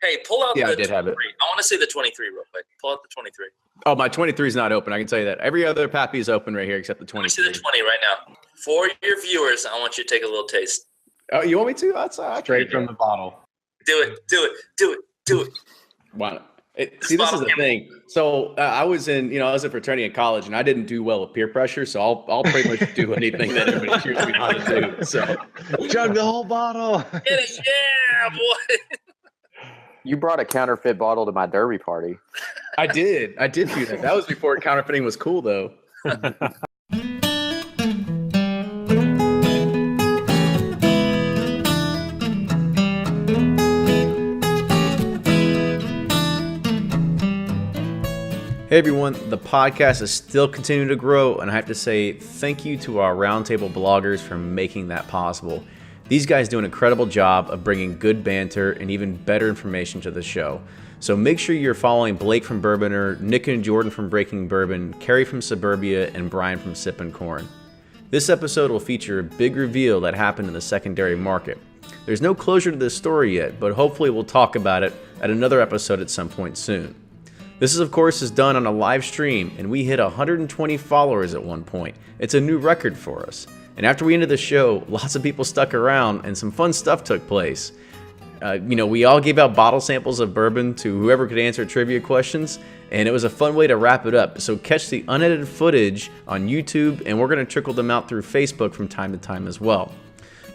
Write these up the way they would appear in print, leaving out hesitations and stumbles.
Hey, pull out Yeah, the I did have it. 23. I want to see the 23 real quick. Pull out the 23. Oh, my 23 is not open. I can tell you that. Every other Pappy is open right here except the Let me 23. see the 20 right now. For your viewers, I want you to take a little taste. Oh, you want me to? That's Straight from the bottle. Do it. Why not? See, this is the thing. So I was in fraternity in college, and I didn't do well with peer pressure. So I'll pretty much do anything that everybody cheers me on to do. So chug the whole bottle. Get it, yeah, boy. You brought a counterfeit bottle to my derby party. I did do that. That was before counterfeiting was cool, though. Hey everyone, the podcast is still continuing to grow, and I have to say thank you to our Roundtable bloggers for making that possible. These guys do an incredible job of bringing good banter and even better information to the show. So make sure you're following Blake from Bourboner, Nick and Jordan from Breaking Bourbon, Carrie from Subourbia, and Brian from Sipp'n. This episode will feature a big reveal that happened in the secondary market. There's no closure to this story yet, but hopefully we'll talk about it at another episode at some point soon. This, of course, is done on a live stream, and we hit 120 followers at one point. It's a new record for us. And after we ended the show, lots of people stuck around, and some fun stuff took place. We all gave out bottle samples of bourbon to whoever could answer trivia questions, and it was a fun way to wrap it up. So catch the unedited footage on YouTube, and we're going to trickle them out through Facebook from time to time as well.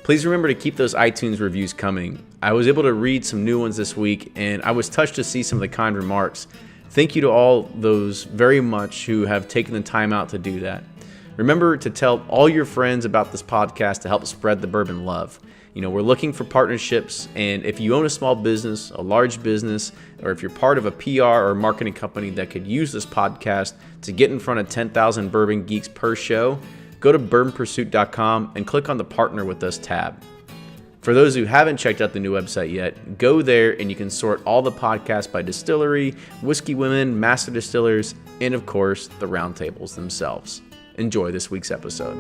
Please remember to keep those iTunes reviews coming. I was able to read some new ones this week, and I was touched to see some of the kind remarks. Thank you to all those very much who have taken the time out to do that. Remember to tell all your friends about this podcast to help spread the bourbon love. We're looking for partnerships, and if you own a small business, a large business, or if you're part of a PR or marketing company that could use this podcast to get in front of 10,000 bourbon geeks per show, go to bourbonpursuit.com and click on the Partner With Us tab. For those who haven't checked out the new website yet, go there and you can sort all the podcasts by distillery, whiskey women, master distillers, and of course, the roundtables themselves. Enjoy this week's episode.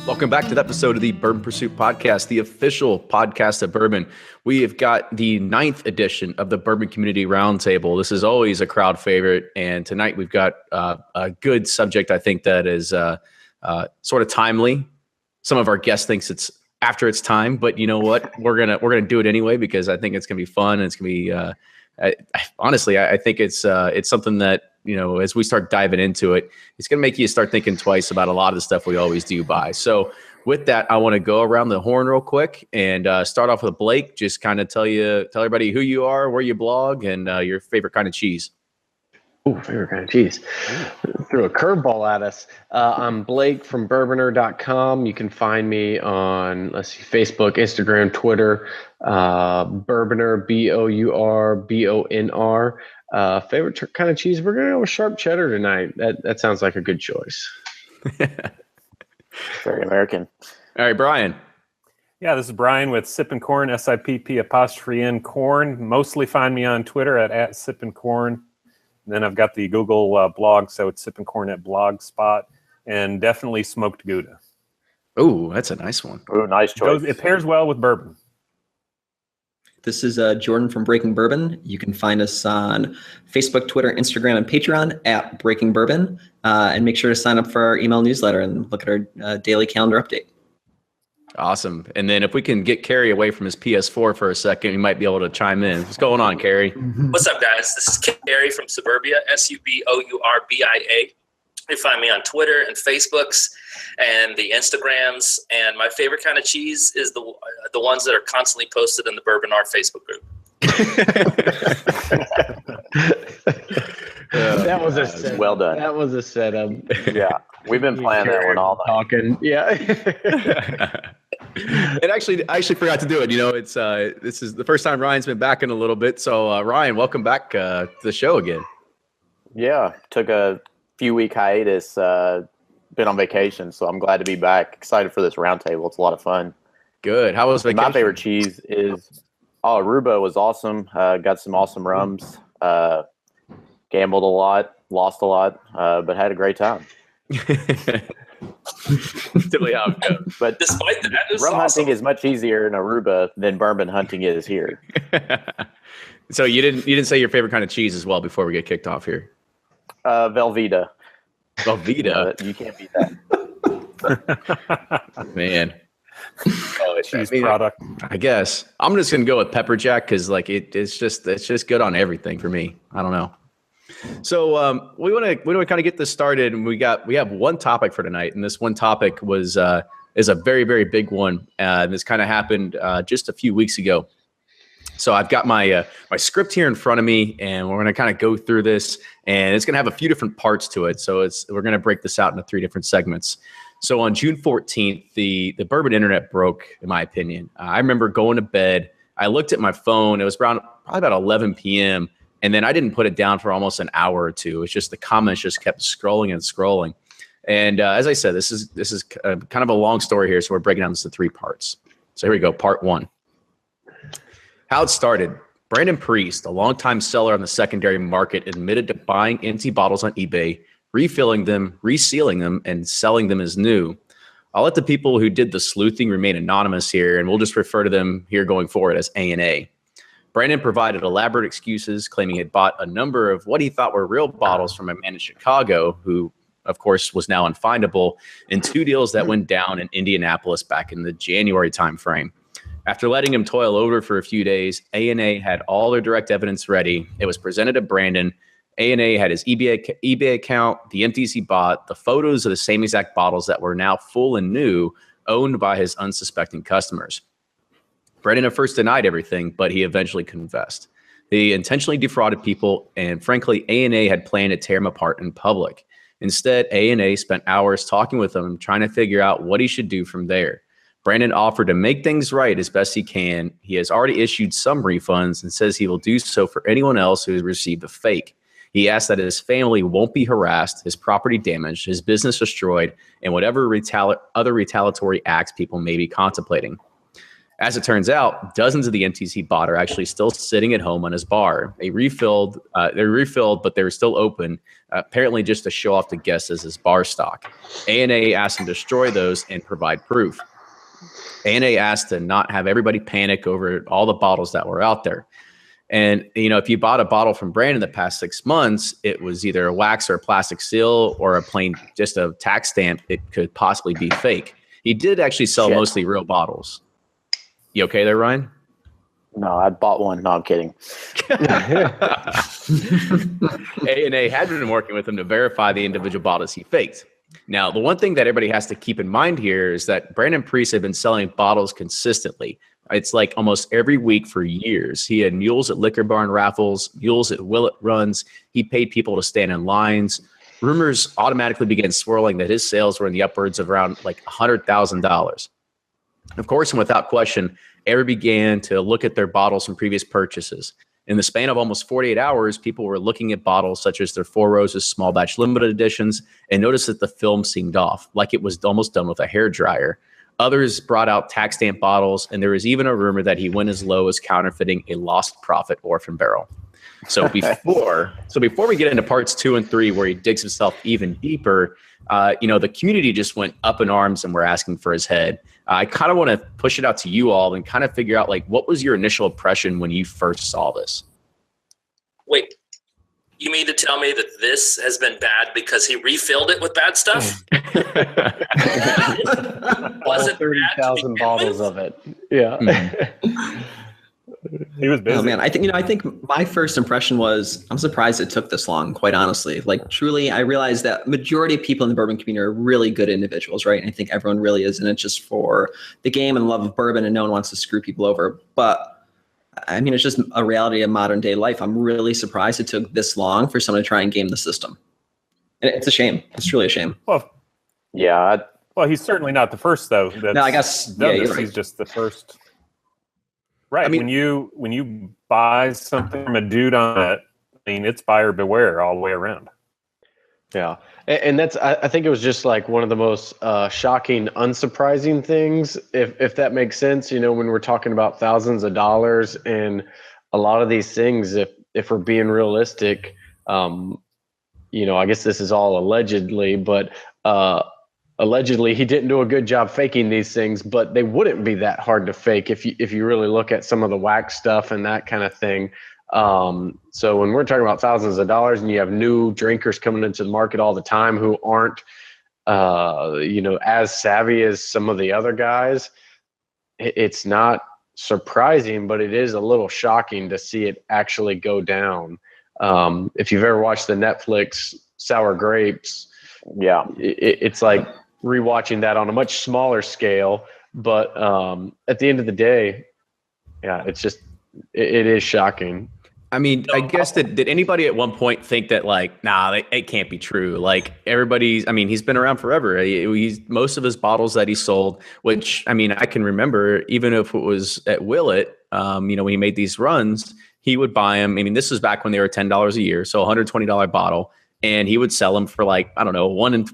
Welcome back to the episode of the Bourbon Pursuit Podcast, the official podcast of bourbon. We have got the 9th edition of the Bourbon Community Roundtable. This is always a crowd favorite, and tonight we've got a good subject, I think, that is sort of timely. Some of our guests thinks it's after its time, but you know what? We're gonna do it anyway because I think it's gonna be fun, and it's gonna be honestly, I think it's something that, as we start diving into it, it's going to make you start thinking twice about a lot of the stuff we always do buy. So with that, I want to go around the horn real quick and start off with Blake. Just kind of tell everybody who you are, where you blog, and your favorite kind of cheese. Ooh, favorite kind of cheese. Threw a curveball at us. I'm Blake from Bourboner.com. You can find me on, Facebook, Instagram, Twitter, Bourboner, BOURBONR. Favorite kind of cheese? We're going to go with sharp cheddar tonight. That sounds like a good choice. Very American. All right, Brian. Yeah, this is Brian with Sipp'n, SIPP''N corn. Mostly find me on Twitter at Sipp'n. Then I've got the Google blog, so it's Sipp'n at Blogspot, and definitely smoked Gouda. Oh, that's a nice one. Oh, nice choice. It pairs well with bourbon. This is Jordan from Breaking Bourbon. You can find us on Facebook, Twitter, Instagram, and Patreon at Breaking Bourbon. And make sure to sign up for our email newsletter and look at our daily calendar update. Awesome. And then if we can get Carrie away from his PS4 for a second, we might be able to chime in. What's going on, Carrie? What's up, guys? This is Carrie from Subourbia, Subourbia. You can find me on Twitter and Facebooks and the Instagrams. And my favorite kind of cheese is the ones that are constantly posted in the Bourbon Art Facebook group. That was a setup. Well done. That was a setup. Yeah, we've been playing that one all night. Talking. Yeah. I actually forgot to do it. This is the first time Ryan's been back in a little bit. So Ryan, welcome back to the show again. Yeah, took a few week hiatus. Been on vacation, so I'm glad to be back. Excited for this roundtable. It's a lot of fun. Good. How was vacation? My favorite cheese is Aruba was awesome. Got some awesome rums. Gambled a lot, lost a lot, but had a great time. Typically how it goes. But Despite that, it was rum awesome. hunting is much easier in Aruba than bourbon hunting is here. So you didn't say your favorite kind of cheese as well before we get kicked off here. Velveeta. Velveeta, You can't beat that. man. Oh, Cheese product. I guess I'm just gonna go with pepper jack because like it's just good on everything for me. I don't know. So we want to kind of get this started, and we have one topic for tonight, and this one topic is a very, very big one. This kind of happened just a few weeks ago. So I've got my script here in front of me, and we're going to kind of go through this, and it's going to have a few different parts to it. So we're going to break this out into 3 different segments. So on June 14th, the bourbon internet broke, in my opinion. I remember going to bed. I looked at my phone. It was around probably about 11 p.m. And then I didn't put it down for almost an hour or two. It's just the comments just kept scrolling and scrolling. And as I said, this is kind of a long story here. So we're breaking down this into 3 parts. So here we go. Part 1. How it started. Brandon Priest, a longtime seller on the secondary market, admitted to buying empty bottles on eBay, refilling them, resealing them, and selling them as new. I'll let the people who did the sleuthing remain anonymous here, and we'll just refer to them here going forward as A&A. Brandon provided elaborate excuses, claiming he had bought a number of what he thought were real bottles from a man in Chicago, who, of course, was now unfindable, in 2 deals that went down in Indianapolis back in the January timeframe. After letting him toil over for a few days, A&A had all their direct evidence ready. It was presented to Brandon. A&A had his eBay account, the empties he bought, the photos of the same exact bottles that were now full and new, owned by his unsuspecting customers. Brandon at first denied everything, but he eventually confessed. He intentionally defrauded people, and frankly, A&A had planned to tear him apart in public. Instead, A&A spent hours talking with him, trying to figure out what he should do from there. Brandon offered to make things right as best he can. He has already issued some refunds and says he will do so for anyone else who has received a fake. He asked that his family won't be harassed, his property damaged, his business destroyed, and whatever other retaliatory acts people may be contemplating. As it turns out, dozens of the empties he bought are actually still sitting at home on his bar. They're refilled, but they're still open, apparently just to show off to guests as his bar stock. A&A asked him to destroy those and provide proof. A&A asked to not have everybody panic over all the bottles that were out there. And, if you bought a bottle from Brandon the past 6 months, it was either a wax or a plastic seal or a plain, just a tax stamp. It could possibly be fake. He did actually sell mostly real bottles. You okay there, Ryan? No, I bought one. No, I'm kidding. A&A had been working with him to verify the individual bottles he faked. Now, the one thing that everybody has to keep in mind here is that Brandon Priest had been selling bottles consistently. It's like almost every week for years. He had mules at liquor barn raffles, mules at Willet runs. He paid people to stand in lines. Rumors automatically began swirling that his sales were in the upwards of around like $100,000. Of course, and without question, everybody began to look at their bottles from previous purchases. In the span of almost 48 hours, people were looking at bottles such as their Four Roses small batch limited editions and noticed that the film seemed off, like it was almost done with a hairdryer. Others brought out tax stamp bottles, and there was even a rumor that he went as low as counterfeiting a lost profit orphan barrel. So before we get into parts 2 and 3, where he digs himself even deeper, the community just went up in arms and were asking for his head. I kind of want to push it out to you all and kind of figure out, like, what was your initial impression when you first saw this? Wait, you mean to tell me that this has been bad because he refilled it with bad stuff? Wasn't 30,000 bottles of it. Yeah. Mm-hmm. He was busy. Oh man, I think my first impression was I'm surprised it took this long, quite honestly. Like truly, I realized that majority of people in the bourbon community are really good individuals, right? And I think everyone really is in it just for the game and love of bourbon, and no one wants to screw people over. But I mean, it's just a reality of modern day life. I'm really surprised it took this long for someone to try and game the system. And it's a shame. It's truly a shame. Well, Yeah. he's certainly not the first, though. No, I guess You're right. He's just the first. Right. I mean, when you buy something from a dude on it, I mean, it's buyer beware all the way around. Yeah. And that's, I think it was just like one of the most shocking, unsurprising things, if that makes sense, when we're talking about thousands of dollars and a lot of these things, if we're being realistic, I guess this is all allegedly, but allegedly he didn't do a good job faking these things, but they wouldn't be that hard to fake if you really look at some of the wax stuff and that kind of thing. So when we're talking about thousands of dollars and you have new drinkers coming into the market all the time who aren't, as savvy as some of the other guys, it's not surprising, but it is a little shocking to see it actually go down. If you've ever watched the Netflix Sour Grapes, Yeah. It's like rewatching that on a much smaller scale. But at the end of the day, yeah, it's just, it is shocking. I mean, I guess did anybody at one point think that like, nah, it can't be true? Like everybody's, I mean, he's been around forever. He's most of his bottles that he sold, which I mean, I can remember even if it was at Willett, when he made these runs, he would buy them. I mean, this was back when they were $10 a year. So $120 bottle. And he would sell them for like, I don't know, $180,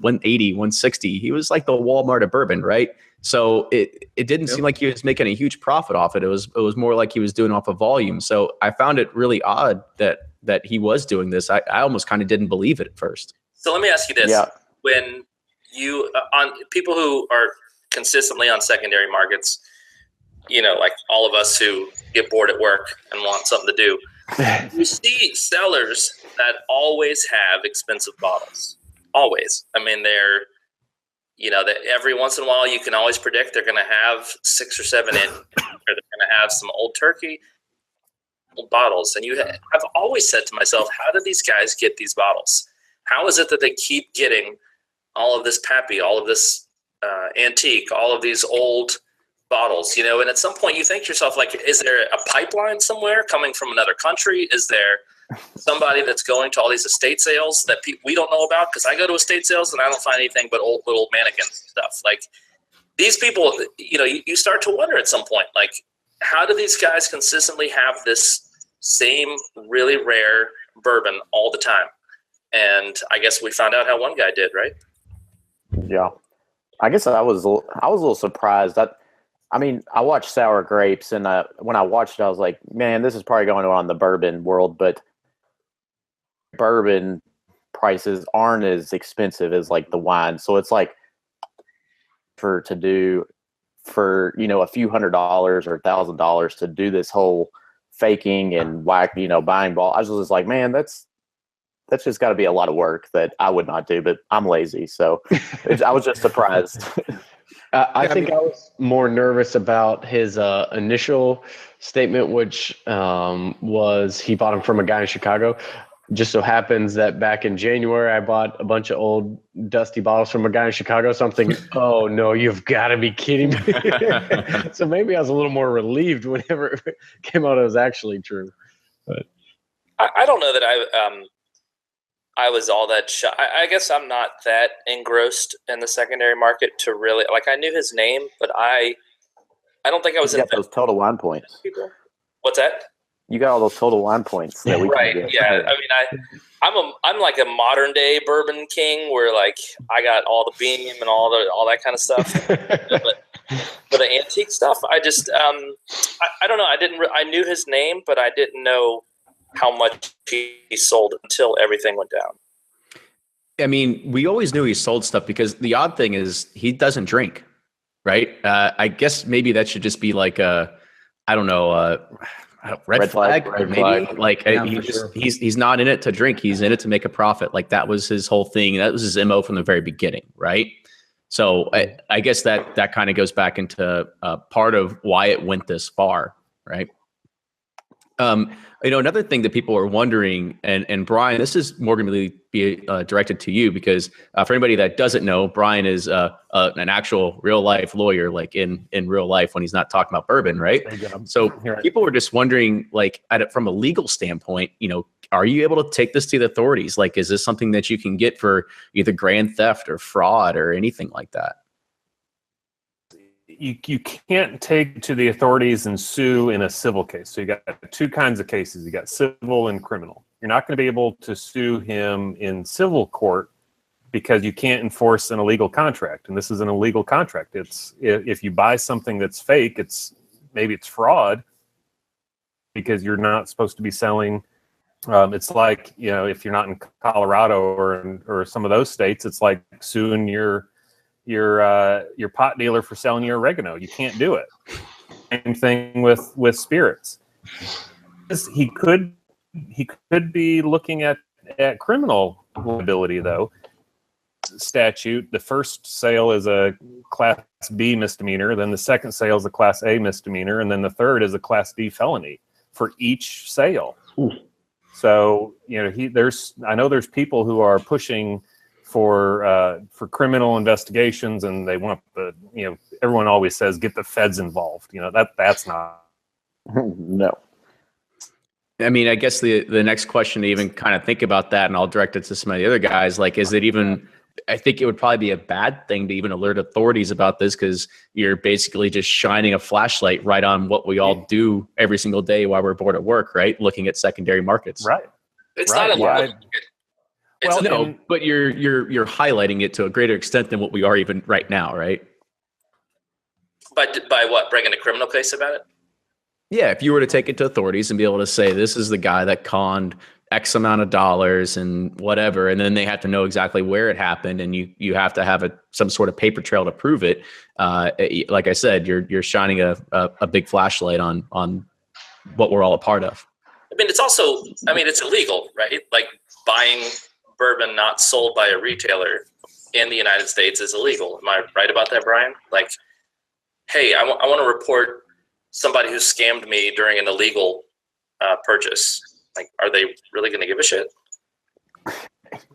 $160. He was like the Walmart of bourbon, right? So it didn't seem like he was making a huge profit off it. It was more like he was doing off of volume. So I found it really odd that he was doing this. I almost kind of didn't believe it at first. So let me ask you this. Yeah. When you, on people who are consistently on secondary markets, like all of us who get bored at work and want something to do, you see sellers that always have expensive bottles. Always. I mean, they're, that every once in a while you can always predict they're going to have 6 or 7 in, or they're going to have some Old Turkey old bottles. And I've always said to myself, how do these guys get these bottles? How is it that they keep getting all of this Pappy, all of this antique, all of these old bottles, and at some point you think to yourself, like, is there a pipeline somewhere coming from another country? Is there somebody that's going to all these estate sales that we don't know about? Because I go to estate sales and I don't find anything but old little mannequins and stuff. Like these people, you start to wonder at some point, like, how do these guys consistently have this same really rare bourbon all the time? And I guess we found out how one guy did, right? Yeah. I guess I was a little surprised. I mean, I watched Sour Grapes, and when I watched it, I was like, man, this is probably going on in the bourbon world, but bourbon prices aren't as expensive as like the wine. So it's like for a few $100s or $1,000 to do this whole faking and buying ball. I was just like, man, that's just got to be a lot of work that I would not do, but I'm lazy. So I was just surprised. I think I was more nervous about his initial statement, which was he bought them from a guy in Chicago. Just so happens that back in January, I bought a bunch of old dusty bottles from a guy in Chicago. So I'm thinking, oh, no, you've got to be kidding me. So maybe I was a little more relieved whenever it came out it was actually true. But I don't know that I was all that shocked. I guess I'm not that engrossed in the secondary market to really, like, I knew his name, but I don't think I was in those total wine points. People. What's that? You got all those total wine points that we right. Can get. Yeah. I mean, I'm like a modern day bourbon king where like I got all the beam and all that kind of stuff. But for the antique stuff, I just I don't know. I knew his name, but I didn't know how much he sold until everything went down. I mean, we always knew he sold stuff because the odd thing is he doesn't drink, right? I guess maybe that should just be like a, I don't know, red flag, maybe. Like yeah, he's not in it to drink. He's in it to make a profit. Like that was his whole thing. That was his MO from the very beginning, right? So I guess that kind of goes back into part of why it went this far, right? Another thing that people are wondering, and Brian, this is more going to be directed to you because for anybody that doesn't know, Brian is an actual real life lawyer, like in real life when he's not talking about bourbon, right? So people were just wondering, like, from a legal standpoint, are you able to take this to the authorities? Like, is this something that you can get for either grand theft or fraud or anything like that? You can't take to the authorities and sue in a civil case. So you got two kinds of cases. You got civil and criminal. You're not going to be able to sue him in civil court because you can't enforce an illegal contract. And this is an illegal contract. It's if you buy something that's fake, maybe it's fraud because you're not supposed to be selling. It's like, if you're not in Colorado or some of those states, it's like suing your your pot dealer for selling you oregano. You can't do it. Same thing with spirits. He could be looking at criminal liability though. Statute, the first sale is a Class B misdemeanor, then the second sale is a Class A misdemeanor, and then the third is a Class D felony for each sale. Ooh. So I know there's people who are pushing for criminal investigations, and they want everyone always says get the feds involved. That's not. No. I mean, I guess the next question to even kind of think about that, and I'll direct it to some of the other guys, like, is it even, I think it would probably be a bad thing to even alert authorities about this, because you're basically just shining a flashlight right on what we all do every single day while we're bored at work, right? Looking at secondary markets. Right. It's right. not a lot. Well, No, but you're highlighting it to a greater extent than what we are even right now, right? By what? Bringing a criminal case about it? Yeah, if you were to take it to authorities and be able to say, this is the guy that conned X amount of dollars and whatever, and then they have to know exactly where it happened, and you have to have some sort of paper trail to prove it. Like I said, you're shining a big flashlight on what we're all a part of. I mean, it's illegal, right? Like, buying bourbon not sold by a retailer in the United States is illegal. Am I right about that, Brian? Like, hey, I want to report somebody who scammed me during an illegal purchase. Like, are they really going to give a shit?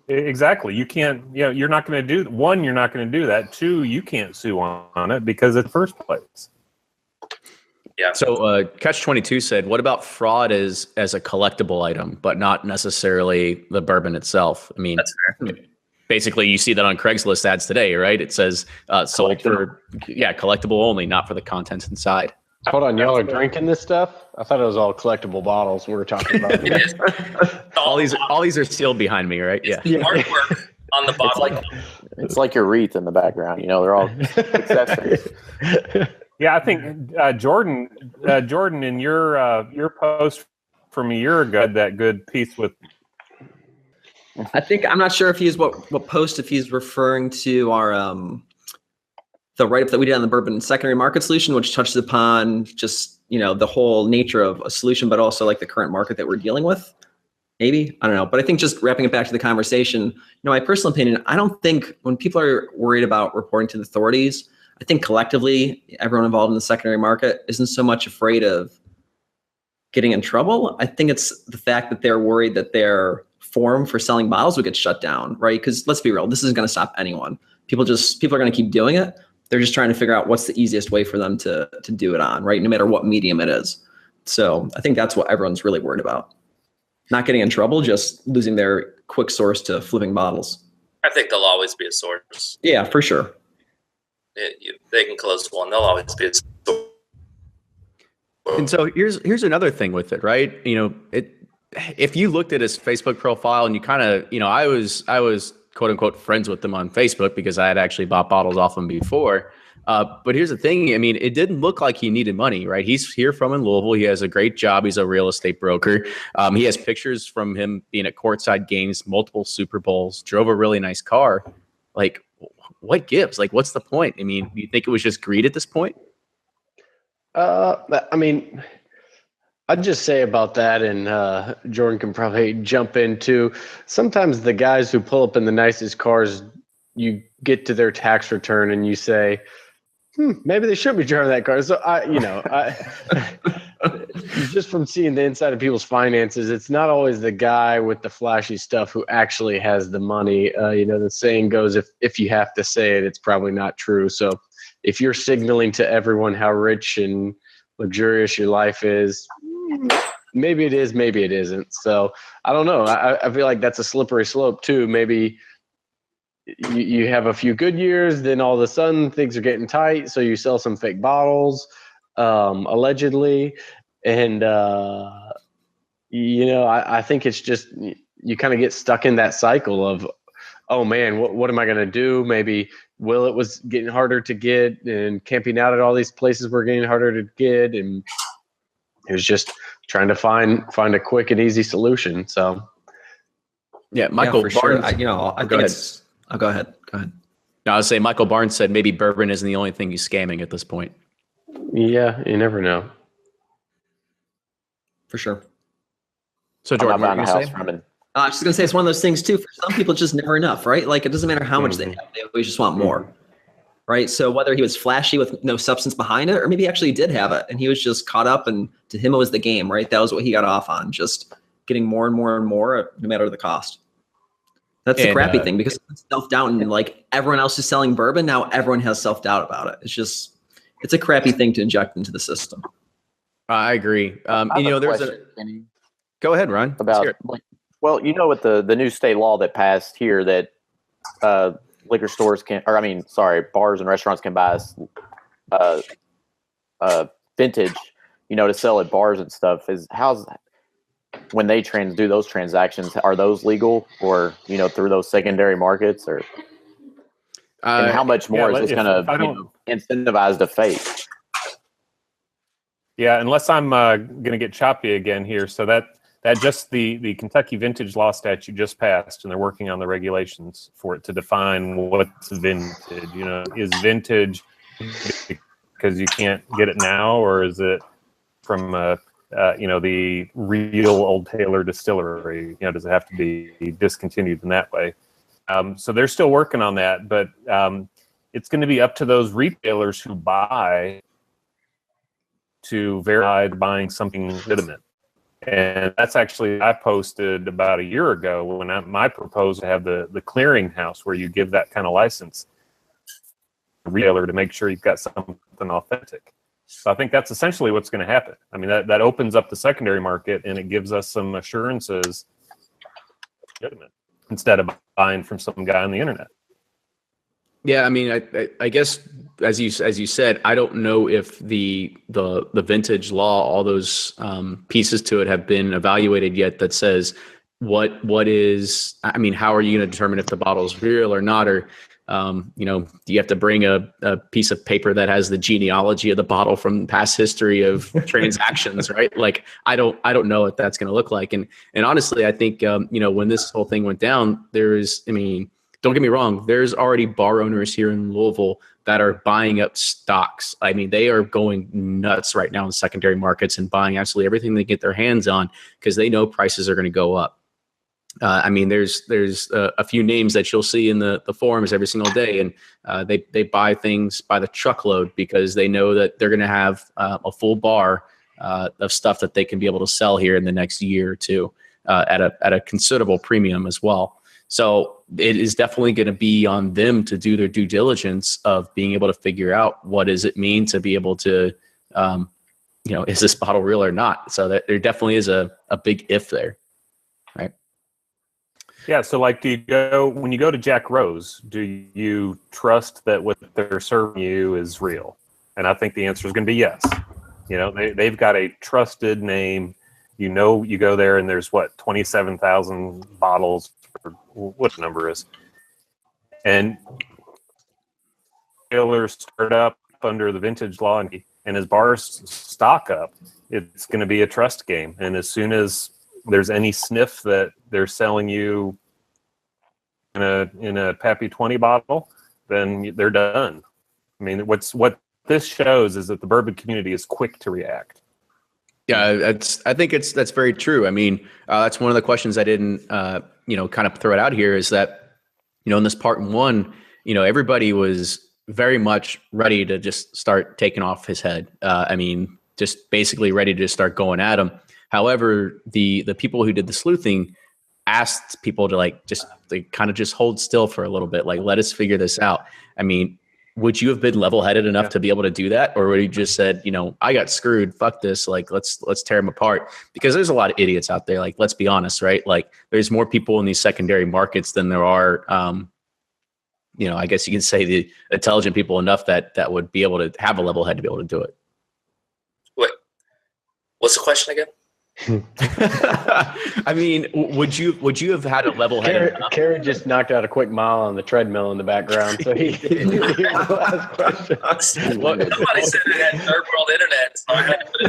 Exactly. You can't, you're not going to do, one, you're not going to do that. Two, you can't sue on it because it's first place. Yeah. So Catch-22 said, what about fraud as a collectible item, but not necessarily the bourbon itself? I mean, That's fair. Basically, you see that on Craigslist ads today, right? It says sold for, collectible only, not for the contents inside. Hold on, y'all are drinking this stuff? I thought it was all collectible bottles we were talking about. It is. all these are sealed behind me, right? It's the artwork on the bottle. It's like your wreath in the background. They're all accessories. Yeah, I think Jordan, in your post from a year ago, had that good piece with. I think I'm not sure if he's what post, if he's referring to our the write-up that we did on the bourbon secondary market solution, which touches upon just the whole nature of a solution, but also like the current market that we're dealing with. Maybe, I don't know, but I think just wrapping it back to the conversation, my personal opinion, I don't think when people are worried about reporting to the authorities, I think collectively everyone involved in the secondary market isn't so much afraid of getting in trouble. I think it's the fact that they're worried that their form for selling bottles will get shut down, right? Because let's be real, this isn't going to stop anyone. People are going to keep doing it. They're just trying to figure out what's the easiest way for them to do it on, right? No matter what medium it is. So I think that's what everyone's really worried about. Not getting in trouble, just losing their quick source to flipping bottles. I think there'll always be a source. Yeah, for sure. They can close one. There'll always be a source. And so here's another thing with it, right? If you looked at his Facebook profile and you kind of, I was quote unquote friends with him on Facebook because I had actually bought bottles off him before. But here's the thing. I mean, it didn't look like he needed money, right? He's here from in Louisville. He has a great job. He's a real estate broker. He has pictures from him being at courtside games, multiple Super Bowls, drove a really nice car. Like, what gives? Like, what's the point? I mean, do you think it was just greed at this point? I mean, I'd just say about that, and Jordan can probably jump into, sometimes the guys who pull up in the nicest cars, you get to their tax return and you say, maybe they shouldn't be driving that car. So just from seeing the inside of people's finances, it's not always the guy with the flashy stuff who actually has the money. The saying goes, if you have to say it, it's probably not true. So if you're signaling to everyone how rich and luxurious your life is, maybe it is, maybe it isn't. So I don't know. I feel like that's a slippery slope too. Maybe you have a few good years, then all of a sudden things are getting tight. So you sell some fake bottles, allegedly. And, I think it's just, you kind of get stuck in that cycle of, oh man, what am I going to do? Maybe Will, it was getting harder to get, and camping out at all these places were getting harder to get. And it was just trying to find a quick and easy solution. So. Yeah, Michael, for sure. I think go ahead. Go ahead. Now, I would say Michael Barnes said maybe bourbon isn't the only thing he's scamming at this point. Yeah, you never know. For sure. So Jordan, what I'm are not you buying a going to house say? from him. I was just gonna say it's one of those things too. For some people, it's just never enough, right? Like it doesn't matter how much they have; they always just want more, right? So whether he was flashy with no substance behind it, or maybe he actually did have it, and he was just caught up, and to him it was the game, right? That was what he got off on, just getting more and more and more, no matter the cost. That's the crappy thing, because self-doubt, and like everyone else is selling bourbon now, everyone has self-doubt about it. It's a crappy thing to inject into the system. I agree. Go ahead, Ron. About well, with the new state law that passed here that liquor stores bars and restaurants can buy vintage, to sell at bars and stuff. When they do those transactions, are those legal, or through those secondary markets, or and how much more is this going to incentivize the fake? Yeah, unless I'm going to get choppy again here. So that just the Kentucky vintage law statute just passed, and they're working on the regulations for it to define what's vintage. Is vintage because you can't get it now, or is it from the real Old Taylor distillery? Does it have to be discontinued in that way? So they're still working on that, but it's going to be up to those retailers who buy to verify buying something legitimate. And that's actually, I posted about a year ago when my proposal to have the clearinghouse where you give that kind of license to the retailer to make sure you've got something authentic. So I think that's essentially what's going to happen. I mean, that opens up the secondary market, and it gives us some assurances legitimate instead of buying from some guy on the internet. Yeah, I mean, I guess as you said, I don't know if the vintage law, all those pieces to it have been evaluated yet. That says what is. I mean, how are you going to determine if the bottle is real or not? Or do you have to bring a piece of paper that has the genealogy of the bottle from past history of transactions, right? Like, I don't know what that's going to look like. And honestly, I think when this whole thing went down, don't get me wrong, there's already bar owners here in Louisville that are buying up stocks. I mean, they are going nuts right now in secondary markets and buying absolutely everything they get their hands on because they know prices are going to go up. There's a few names that you'll see in the forums every single day, and they buy things by the truckload because they know that they're going to have a full bar of stuff that they can be able to sell here in the next year or two at a considerable premium as well. So it is definitely going to be on them to do their due diligence of being able to figure out what does it mean to be able to, is this bottle real or not? So that there definitely is a big if there, right? Yeah. So like, when you go to Jack Rose, do you trust that what they're serving you is real? And I think the answer is going to be yes. They've got a trusted name. You go there and there's 27,000 bottles. What the number is, and retailers start up under the vintage law, and as bars stock up, it's going to be a trust game. And as soon as there's any sniff that they're selling you in a Pappy 20 bottle, then they're done. I mean, what this shows is that the bourbon community is quick to react. Yeah, I think that's very true. I mean, that's one of the questions I didn't, kind of throw it out here is that, in this part one, everybody was very much ready to just start taking off his head. Just basically ready to start going at him. However, the people who did the sleuthing asked people to just hold still for a little bit, like, let us figure this out. I mean, would you have been level-headed enough to be able to do that? Or would you just said, I got screwed, fuck this, like, let's tear them apart? Because there's a lot of idiots out there. Like, let's be honest, right? Like, there's more people in these secondary markets than there are, I guess you can say the intelligent people enough that would be able to have a level head to be able to do it. Wait, what's the question again? I mean, would you have had a level head? Karen just knocked out a quick mile on the treadmill in the background, so he here's the last question. Somebody said I had third world internet, so I had to put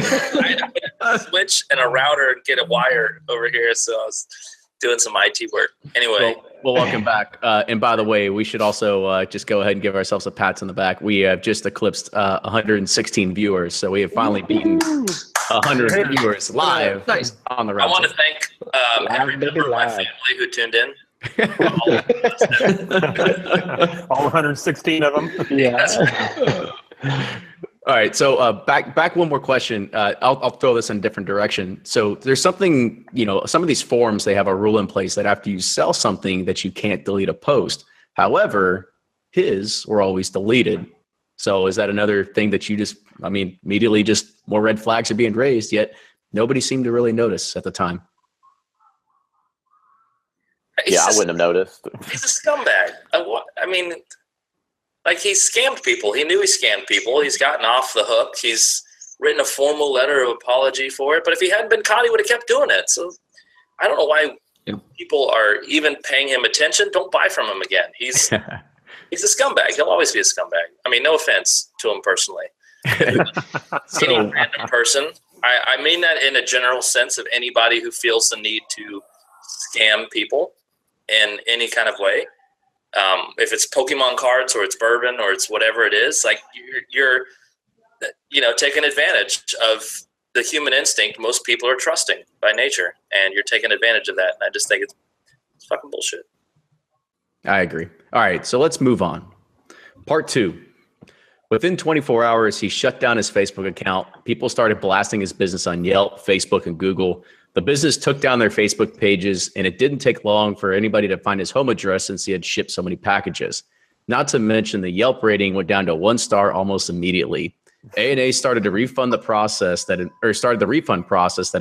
a switch and a router and get a wire over here. So doing some IT work. Anyway. Well, welcome back. And by the way, we should also just go ahead and give ourselves a pat on the back. We have just eclipsed 116 viewers, so we have finally beaten 100 viewers live on the round. I want to thank every member of my family who tuned in. All 116 of them. Yeah. All right, so back one more question. I'll throw this in a different direction. So there's something, some of these forums, they have a rule in place that after you sell something that you can't delete a post. However, his were always deleted. So is that another thing that you immediately just more red flags are being raised, yet nobody seemed to really notice at the time? I wouldn't have noticed. He's a scumbag. Like, he scammed people. He knew he scammed people. He's gotten off the hook. He's written a formal letter of apology for it. But if he hadn't been caught, he would have kept doing it. So I don't know why people are even paying him attention. Don't buy from him again. He's a scumbag. He'll always be a scumbag. I mean, no offense to him personally. Any random person. I mean that in a general sense of anybody who feels the need to scam people in any kind of way. If it's Pokemon cards or it's bourbon or it's whatever it is, like you're taking advantage of the human instinct most people are trusting by nature, and you're taking advantage of that. And I just think it's fucking bullshit. I agree. All right, so let's move on. Part 2. Within 24 hours, he shut down his Facebook account. People started blasting his business on Yelp, Facebook, and Google. The business took down their Facebook pages, and it didn't take long for anybody to find his home address since he had shipped so many packages. Not to mention the Yelp rating went down to 1 star almost immediately. A&A started the refund process that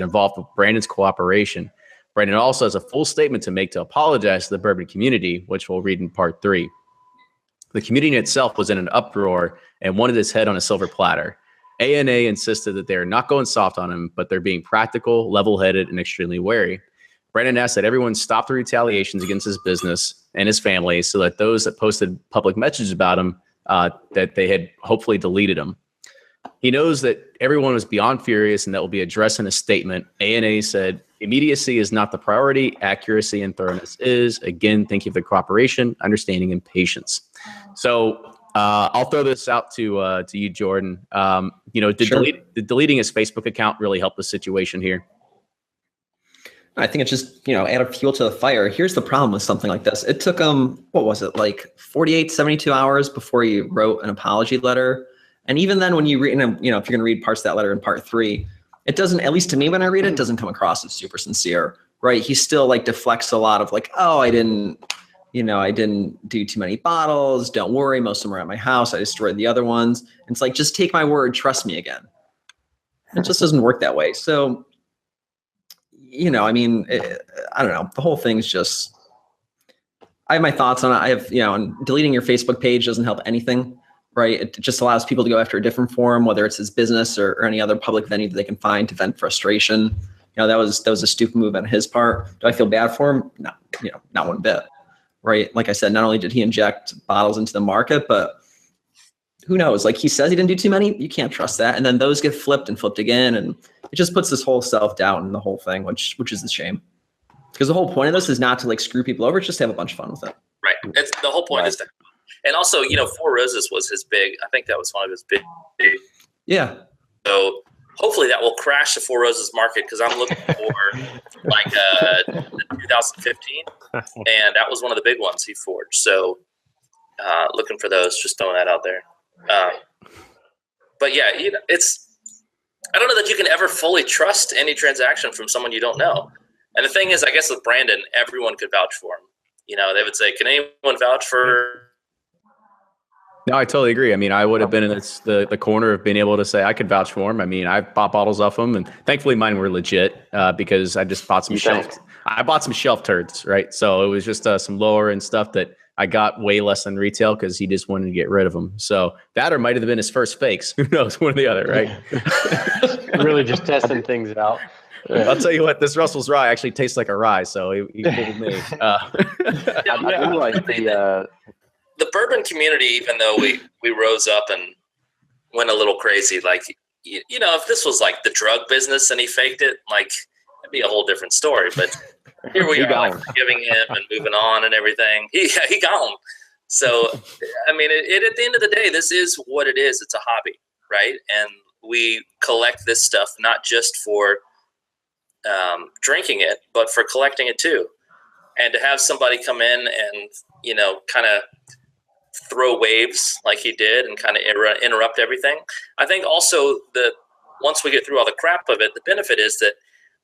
involved Brandon's cooperation. Brandon also has a full statement to make to apologize to the bourbon community, which we'll read in part 3. The community itself was in an uproar and wanted his head on a silver platter. A&A insisted that they are not going soft on him, but they're being practical, level-headed, and extremely wary. Brandon asked that everyone stop the retaliations against his business and his family so that those that posted public messages about him, that they had hopefully deleted them. He knows that everyone was beyond furious and that will be addressed in a statement. A&A said, immediacy is not the priority. Accuracy and thoroughness is. Again, thank you for the cooperation, understanding, and patience. So I'll throw this out to you, Jordan. Did deleting his Facebook account really help the situation here? I think it's just, add fuel to the fire. Here's the problem with something like this. It took him, 48, 72 hours before he wrote an apology letter. And even then, when you read, if you're going to read parts of that letter in part 3, it doesn't, at least to me when I read it, doesn't come across as super sincere, right? He still deflects a lot of I didn't do too many bottles. Don't worry. Most of them are at my house. I destroyed the other ones. And it's just take my word. Trust me again. It just doesn't work that way. So, I don't know. The whole thing's just, I have my thoughts on it. I have, deleting your Facebook page doesn't help anything, right? It just allows people to go after a different forum, whether it's his business or any other public venue that they can find to vent frustration. That was a stupid move on his part. Do I feel bad for him? No, not one bit. Right. Like I said, not only did he inject bottles into the market, but who knows? He says he didn't do too many. You can't trust that. And then those get flipped and flipped again. And it just puts this whole self-doubt in the whole thing, which is a shame. Because the whole point of this is not to screw people over. It's just to have a bunch of fun with it. Right. The whole point is that. And also, Four Roses was his big, I think that was one of his big. Yeah. So hopefully that will crash the Four Roses market, because I'm looking for 2015, and that was one of the big ones he forged. So looking for those, just throwing that out there. But yeah, I don't know that you can ever fully trust any transaction from someone you don't know. And the thing is, I guess with Brandon, everyone could vouch for him. They would say, can anyone vouch for? No, I totally agree. I would have been in the corner of being able to say I could vouch for him. I bought bottles off him, and thankfully mine were legit because I just bought some shelf. I bought some shelf turds, right? So it was just some lower end stuff that I got way less than retail because he just wanted to get rid of them. So that or might have been his first fakes. Who knows? One or the other, right? Really just testing things out. I'll tell you what, this Russell's Rye actually tastes like a rye, so he fooled me. The bourbon community, even though we rose up and went a little crazy, if this was the drug business and he faked it, it'd be a whole different story. But here we He are, like, gone. forgiving him and moving on and everything. He gone. So, I mean, at the end of the day, this is what it is. It's a hobby, right? And we collect this stuff not just for drinking it, but for collecting it too. And to have somebody come in and, you know, kind of throw waves like he did and kind of interrupt everything. I think also that once we get through all the crap of it, the benefit is that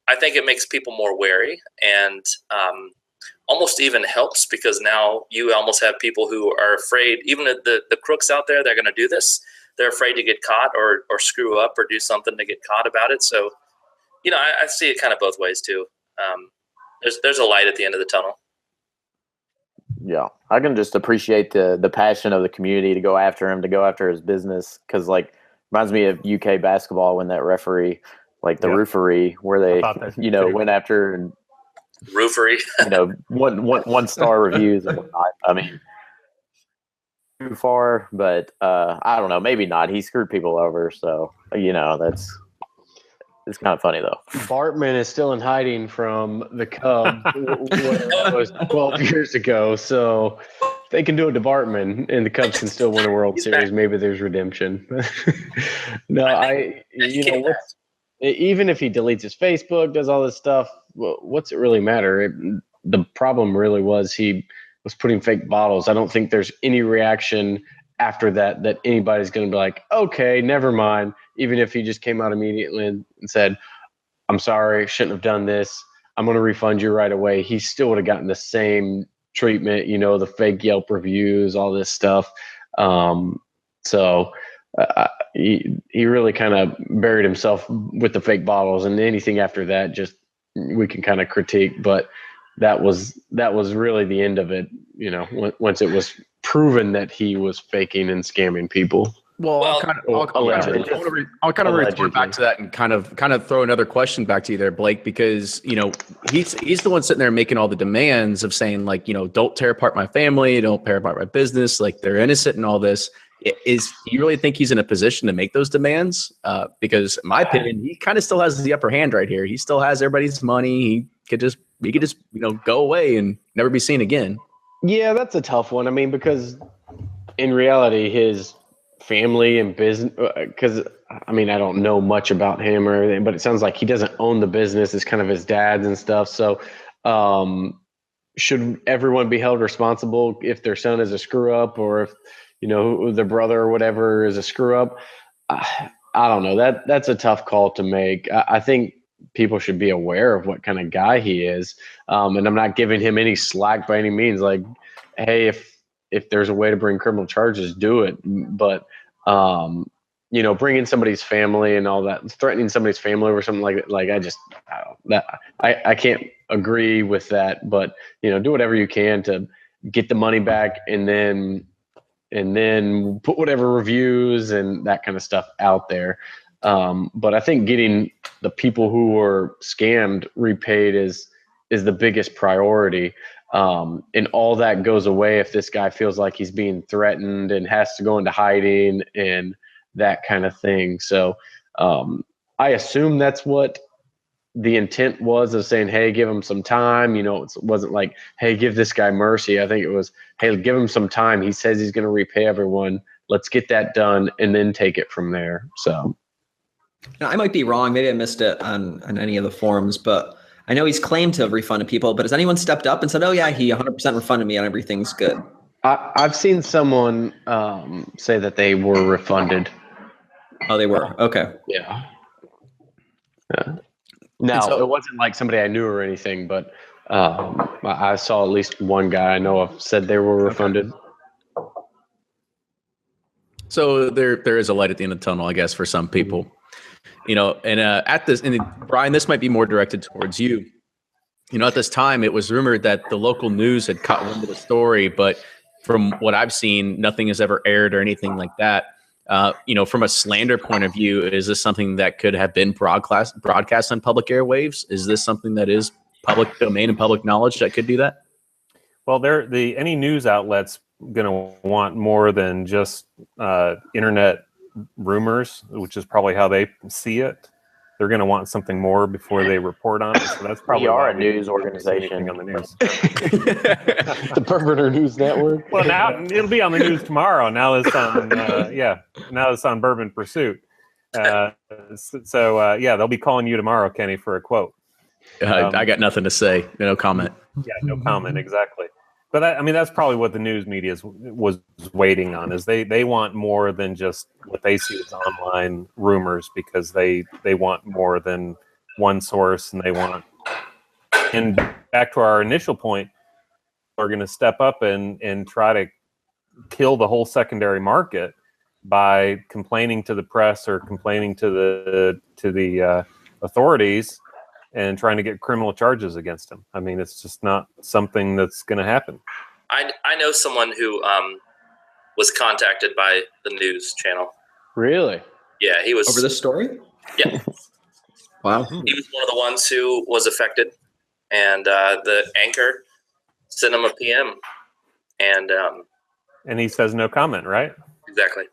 I think it makes people more wary and almost even helps, because now you almost have people who are afraid, even the crooks out there, they're going to do this. They're afraid to get caught or screw up or do something to get caught about it. So, you know, I see it kind of both ways too. There's a light at the end of the tunnel. Yeah, I can just appreciate the passion of the community to go after him, to go after his business. Because, like, reminds me of UK basketball when that referee, like the roofery, where they, went after and roofery, one star reviews and whatnot. I mean, too far, but I don't know, maybe not. He screwed people over, so it's kind of funny though. Bartman is still in hiding from the Cubs, whatever it was 12 years ago. So if they can do it to Bartman and the Cubs can still win a World Series, back. Maybe there's redemption. No, even if he deletes his Facebook, does all this stuff, what's it really matter? The problem really was he was putting fake bottles. I don't think there's any reaction after that anybody's going to be like, okay, never mind. Even if he just came out immediately and said, I'm sorry, shouldn't have done this, I'm going to refund you right away, he still would have gotten the same treatment, the fake Yelp reviews, all this stuff. He really kind of buried himself with the fake bottles, and anything after that, just we can kind of critique, but that was really the end of it, once it was proven that he was faking and scamming people. Well, I'll kind of retort back to that and kind of throw another question back to you there, Blake, because he's the one sitting there making all the demands of saying, like, don't tear apart my family, don't tear apart my business, like they're innocent and all this. Do you really think he's in a position to make those demands? Because in my opinion, he kind of still has the upper hand right here. He still has everybody's money. He could just go away and never be seen again. Yeah, that's a tough one. I mean, because in reality, his family and business, because I mean, I don't know much about him or anything, but it sounds like he doesn't own the business. It's kind of his dad's and stuff. So should everyone be held responsible if their son is a screw up, or if the brother or whatever is a screw up? I don't know. That's a tough call to make. I think people should be aware of what kind of guy he is, and I'm not giving him any slack by any means. Like, hey, if there's a way to bring criminal charges, do it. But, bringing somebody's family and all that, threatening somebody's family over something like that, like, I can't agree with that, but, do whatever you can to get the money back, and then put whatever reviews and that kind of stuff out there. But I think getting the people who were scammed repaid is the biggest priority. And all that goes away if this guy feels like he's being threatened and has to go into hiding and that kind of thing. So I assume that's what the intent was, of saying, hey, give him some time. It wasn't like, hey, give this guy mercy. I think it was, hey, give him some time. He says he's going to repay everyone. Let's get that done and then take it from there. So now, I might be wrong. Maybe I missed it on any of the forums, but I know he's claimed to have refunded people, but has anyone stepped up and said, oh yeah, he 100% refunded me and everything's good? I've seen someone say that they were refunded. Oh, they were. Okay. Yeah. No, it wasn't like somebody I knew or anything, but I saw at least one guy I know of said they were refunded. So there is a light at the end of the tunnel, I guess, for some people. And at this, and Brian, this might be more directed towards you. At this time, it was rumored that the local news had caught wind of the story, but from what I've seen, nothing has ever aired or anything like that. From a slander point of view, is this something that could have been broadcast on public airwaves? Is this something that is public domain and public knowledge that could do that? Well, any news outlet's going to want more than just internet rumors, which is probably how they see it. they're going to want something more before they report on it. So that's probably We are why a news organization on the news. The Bourboners News Network. Well, now it'll be on the news tomorrow. Now it's on, now it's on Bourbon Pursuit. Yeah, they'll be calling you tomorrow, Kenny, for a quote. I got nothing to say. No comment. Yeah, no comment. Exactly. But that's probably what the news media was waiting on. Is they want more than just what they see as online rumors, because they want more than one source, and they want. And back to our initial point, we're going to step up and try to kill the whole secondary market by complaining to the press or complaining to the authorities and trying to get criminal charges against him. I mean, it's just not something that's going to happen. I know someone who was contacted by the news channel. Really? Yeah, he was Over this story? Yeah. Wow. He was one of the ones who was affected, and the anchor sent him a PM, and he says no comment, right? Exactly.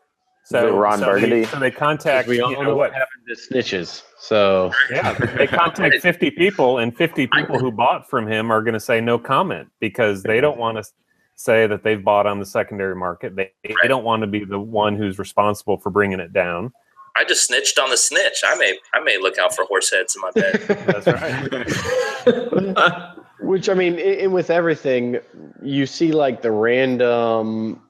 So Ron Burgundy. So they contact. We all know what happened to snitches. So yeah, they contact 50 people, and 50 people who bought from him are going to say no comment, because they don't want to say that they've bought on the secondary market. They don't want to be the one who's responsible for bringing it down. I just snitched on the snitch. I may look out for horse heads in my bed. That's right. Which, I mean, and with everything, you see like the random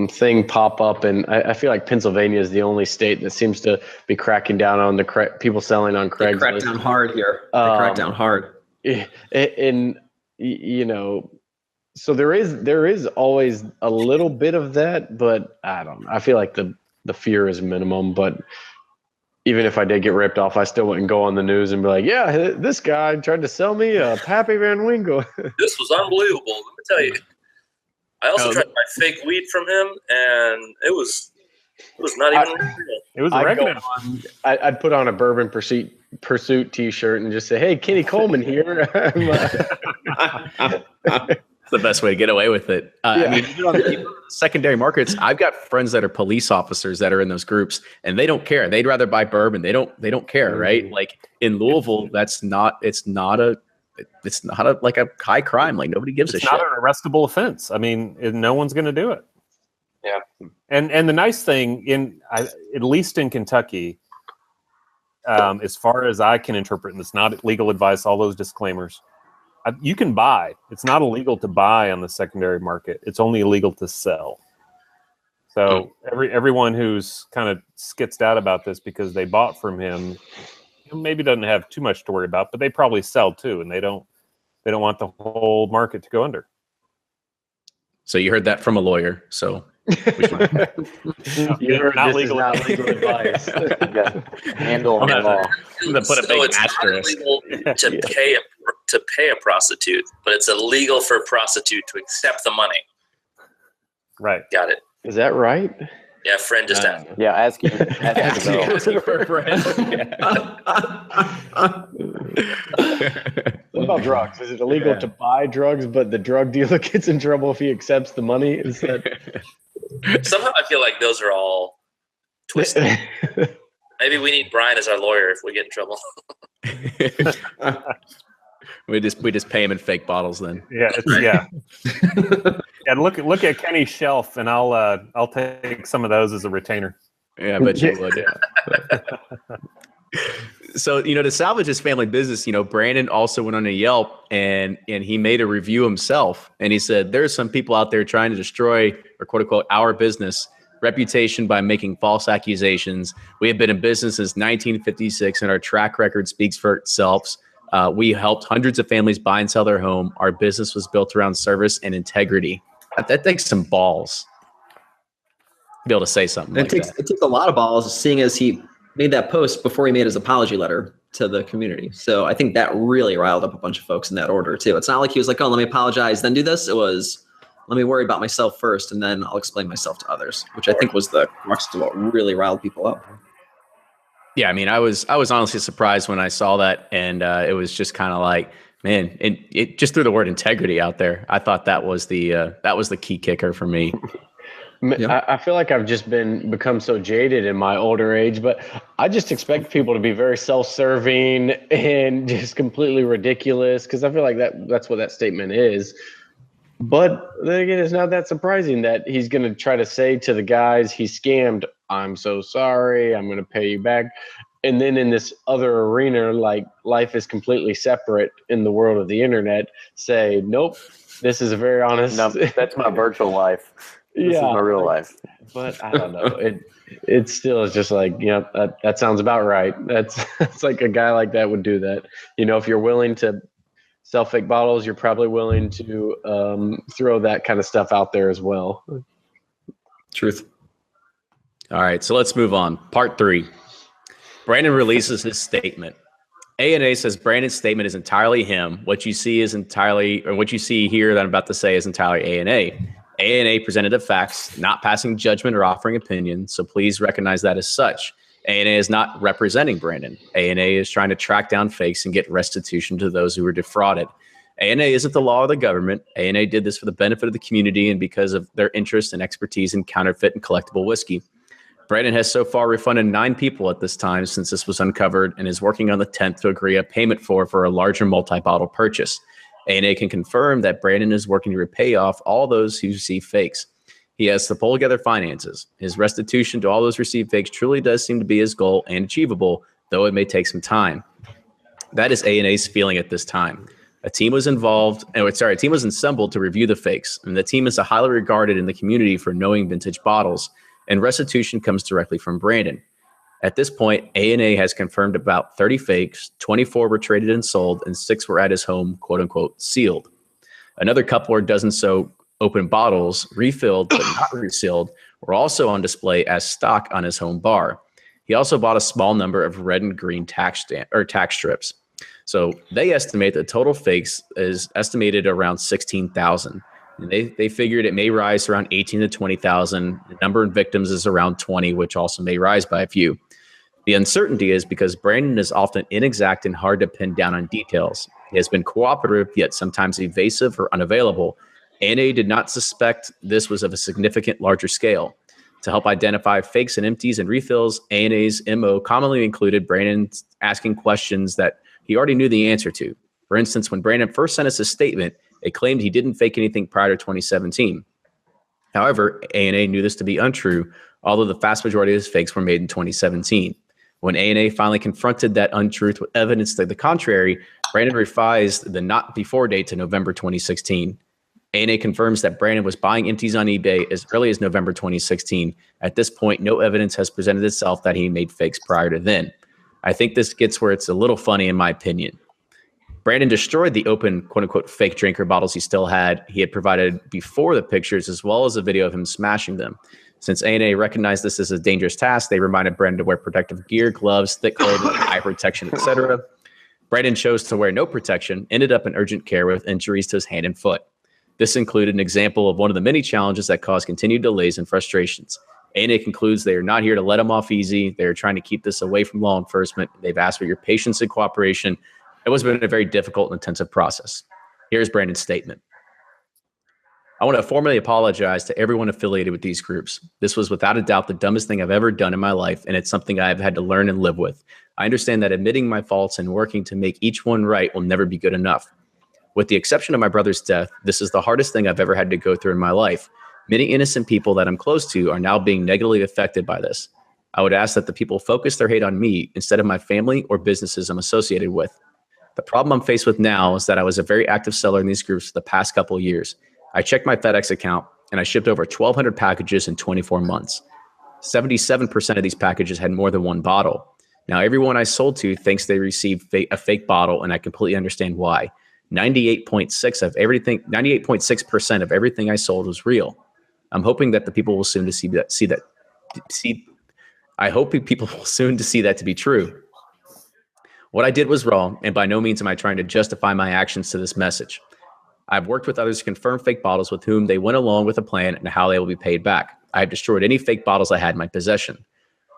thing pop up, and I feel like Pennsylvania is the only state that seems to be cracking down on the people selling on Craigslist. They crack down hard here. They crack down hard. And you know, so there is always a little bit of that, but I don't know. I feel like the fear is minimum. But even if I did get ripped off, I still wouldn't go on the news and be like, yeah, this guy tried to sell me a Pappy Van Winkle. This was unbelievable. Let me tell you. I also tried to buy fake weed from him, and it was not even real. It was oregano. I'd put on a Bourbon Pursuit T-shirt and just say, "Hey, Kenny Coleman here." It's the best way to get away with it. I mean, even on the secondary markets, I've got friends that are police officers that are in those groups, and they don't care. They'd rather buy bourbon. They don't care, right? Like in Louisville, it's not like a high crime. Like nobody gives a shit. It's not an arrestable offense. I mean, no one's going to do it. Yeah. And the nice thing at least in Kentucky, as far as I can interpret, and it's not legal advice, all those disclaimers, you can buy. It's not illegal to buy on the secondary market. It's only illegal to sell. So everyone who's kind of skitzed out about this because they bought from him, maybe doesn't have too much to worry about, but they probably sell too, and they don't want the whole market to go under. So you heard that from a lawyer. So you heard not this legal. is not legal advice. Handle the law. I'm gonna put a big it's not asterisk. illegal to pay a prostitute, but it's illegal for a prostitute to accept the money. Right. Got it. Is that right? Yeah, friend just asked. Yeah, ask you. Asking for a friend. What about drugs? Is it illegal to buy drugs, but the drug dealer gets in trouble if he accepts the money? Is that Somehow I feel like those are all twisted. Maybe we need Brian as our lawyer if we get in trouble. We just pay him in fake bottles then. Yeah. And look at Kenny's shelf, and I'll take some of those as a retainer. Yeah, I bet you would. Yeah. So, to salvage his family business, Brandon also went on a Yelp and he made a review himself. And he said, there's some people out there trying to destroy, or quote unquote, our business reputation by making false accusations. We have been in business since 1956, and our track record speaks for itself. We helped hundreds of families buy and sell their home. Our business was built around service and integrity. That takes some balls to be able to say something like that. It takes a lot of balls, seeing as he made that post before he made his apology letter to the community. So I think that really riled up a bunch of folks in that order too. It's not like he was like, oh, let me apologize, then do this. It was, let me worry about myself first, and then I'll explain myself to others, which I think was the crux of what really riled people up. Yeah, I mean, I was honestly surprised when I saw that, and it was just kind of like, man, and it just threw the word integrity out there. I thought that was the key kicker for me. Yeah. I feel like I've just become so jaded in my older age, but I just expect people to be very self-serving and just completely ridiculous, because I feel like that's what that statement is. But then again, it's not that surprising that he's going to try to say to the guys he scammed, "I'm so sorry, I'm going to pay you back." And then in this other arena, like life is completely separate in the world of the internet, say, "Nope, this is a very honest." No, that's my virtual life. This is my real life. But I don't know. It still is just like, that sounds about right. It's like a guy like that would do that. If you're willing to sell fake bottles, you're probably willing to throw that kind of stuff out there as well. Truth. All right, so let's move on. Part 3. Brandon releases his statement. A&A says Brandon's statement is entirely him. What you see here that I'm about to say is entirely A&A. A&A presented the facts, not passing judgment or offering opinion, so please recognize that as such. A&A is not representing Brandon. A&A is trying to track down fakes and get restitution to those who were defrauded. A&A isn't the law of the government. A&A did this for the benefit of the community and because of their interest and expertise in counterfeit and collectible whiskey. Brandon has so far refunded 9 people at this time since this was uncovered and is working on the 10th to agree a payment for a larger multi-bottle purchase. A&A can confirm that Brandon is working to repay off all those who receive fakes. He has to pull together finances. His restitution to all those received fakes truly does seem to be his goal and achievable, though it may take some time. That is A&A's feeling at this time. A team was assembled to review the fakes, and the team is highly regarded in the community for knowing vintage bottles, and restitution comes directly from Brandon. At this point, A&A has confirmed about 30 fakes, 24 were traded and sold, and 6 were at his home, quote-unquote, sealed. Another couple or dozen so open bottles, refilled but not resealed, were also on display as stock on his home bar. He also bought a small number of red and green tax strips. So they estimate the total fakes is estimated around 16,000. And they figured it may rise to around 18 to 20,000. The number of victims is around 20, which also may rise by a few. The uncertainty is because Brandon is often inexact and hard to pin down on details. He has been cooperative, yet sometimes evasive or unavailable. A&A did not suspect this was of a significant larger scale. To help identify fakes and empties and refills, A&A's MO commonly included Brandon asking questions that he already knew the answer to. For instance, when Brandon first sent us a statement, it claimed he didn't fake anything prior to 2017. However, A&A knew this to be untrue, although the vast majority of his fakes were made in 2017. When A&A finally confronted that untruth with evidence to the contrary, Brandon revised the not before date to November 2016. A&A confirms that Brandon was buying empties on eBay as early as November 2016. At this point, no evidence has presented itself that he made fakes prior to then. I think this gets where it's a little funny in my opinion. Brandon destroyed the open, quote-unquote, fake drinker bottles he still had. He had provided before the pictures as well as a video of him smashing them. Since A&A recognized this as a dangerous task, they reminded Brandon to wear protective gear, gloves, thick clothing, eye protection, etc. Brandon chose to wear no protection, ended up in urgent care with injuries to his hand and foot. This included an example of one of the many challenges that caused continued delays and frustrations. A&A concludes they are not here to let him off easy. They are trying to keep this away from law enforcement. They've asked for your patience and cooperation. It has been a very difficult and intensive process. Here's Brandon's statement. I want to formally apologize to everyone affiliated with these groups. This was without a doubt the dumbest thing I've ever done in my life, and it's something I've had to learn and live with. I understand that admitting my faults and working to make each one right will never be good enough. With the exception of my brother's death, this is the hardest thing I've ever had to go through in my life. Many innocent people that I'm close to are now being negatively affected by this. I would ask that the people focus their hate on me instead of my family or businesses I'm associated with. The problem I'm faced with now is that I was a very active seller in these groups for the past couple of years. I checked my FedEx account and I shipped over 1,200 packages in 24 months. 77% of these packages had more than one bottle. Now, everyone I sold to thinks they received a fake bottle, and I completely understand why. 98.6% of everything I sold was real. I'm hoping that the people will soon to see that. I hope people will soon to see that to be true. What I did was wrong, and by no means am I trying to justify my actions to this message. I've worked with others to confirm fake bottles with whom they went along with a plan and how they will be paid back. I have destroyed any fake bottles I had in my possession.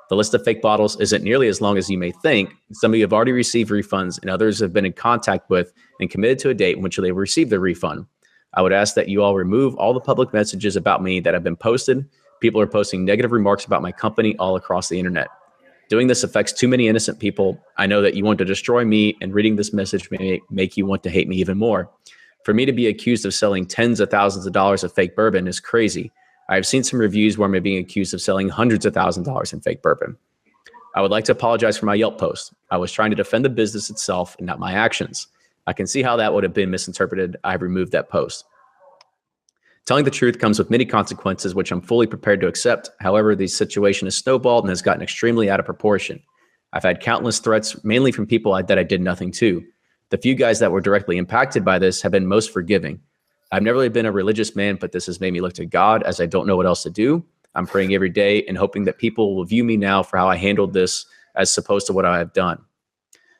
The list of fake bottles isn't nearly as long as you may think. Some of you have already received refunds, and others have been in contact with and committed to a date in which they will receive their refund. I would ask that you all remove all the public messages about me that have been posted. People are posting negative remarks about my company all across the internet. Doing this affects too many innocent people. I know that you want to destroy me, and reading this message may make you want to hate me even more. For me to be accused of selling tens of thousands of dollars of fake bourbon is crazy. I have seen some reviews where I'm being accused of selling hundreds of thousands of dollars in fake bourbon. I would like to apologize for my Yelp post. I was trying to defend the business itself and not my actions. I can see how that would have been misinterpreted. I have removed that post. Telling the truth comes with many consequences, which I'm fully prepared to accept. However, the situation has snowballed and has gotten extremely out of proportion. I've had countless threats, mainly from people that I did nothing to. The few guys that were directly impacted by this have been most forgiving. I've never really been a religious man, but this has made me look to God as I don't know what else to do. I'm praying every day and hoping that people will view me now for how I handled this as opposed to what I have done.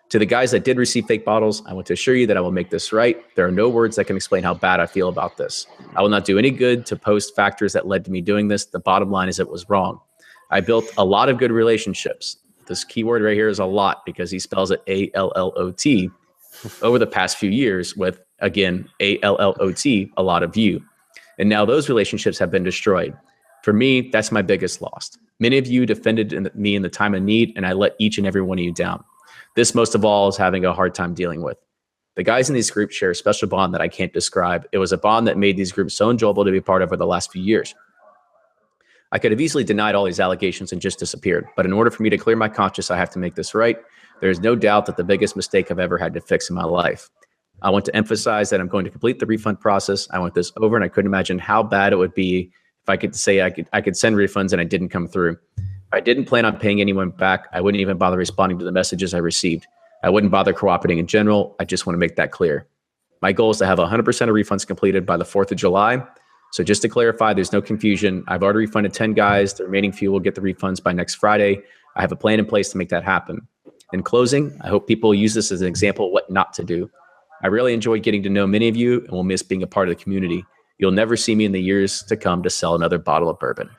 To the guys that did receive fake bottles, I want to assure you that I will make this right. There are no words that can explain how bad I feel about this. I will not do any good to post factors that led to me doing this. The bottom line is it was wrong. I built a lot of good relationships. This keyword right here is a lot because he spells it A-L-L-O-T over the past few years with, again, A-L-L-O-T, a lot of you. And now those relationships have been destroyed. For me, that's my biggest loss. Many of you defended me in the time of need, and I let each and every one of you down. This, most of all, is having a hard time dealing with. The guys in these groups share a special bond that I can't describe. It was a bond that made these groups so enjoyable to be part of over the last few years. I could have easily denied all these allegations and just disappeared. But in order for me to clear my conscience, I have to make this right. There is no doubt that the biggest mistake I've ever had to fix in my life. I want to emphasize that I'm going to complete the refund process. I want this over, and I couldn't imagine how bad it would be if I could say I could send refunds and I didn't come through. If I didn't plan on paying anyone back, I wouldn't even bother responding to the messages I received. I wouldn't bother cooperating in general. I just want to make that clear. My goal is to have 100% of refunds completed by the 4th of July. So just to clarify, there's no confusion. I've already refunded 10 guys. The remaining few will get the refunds by next Friday. I have a plan in place to make that happen. In closing, I hope people use this as an example of what not to do. I really enjoyed getting to know many of you and will miss being a part of the community. You'll never see me in the years to come to sell another bottle of bourbon.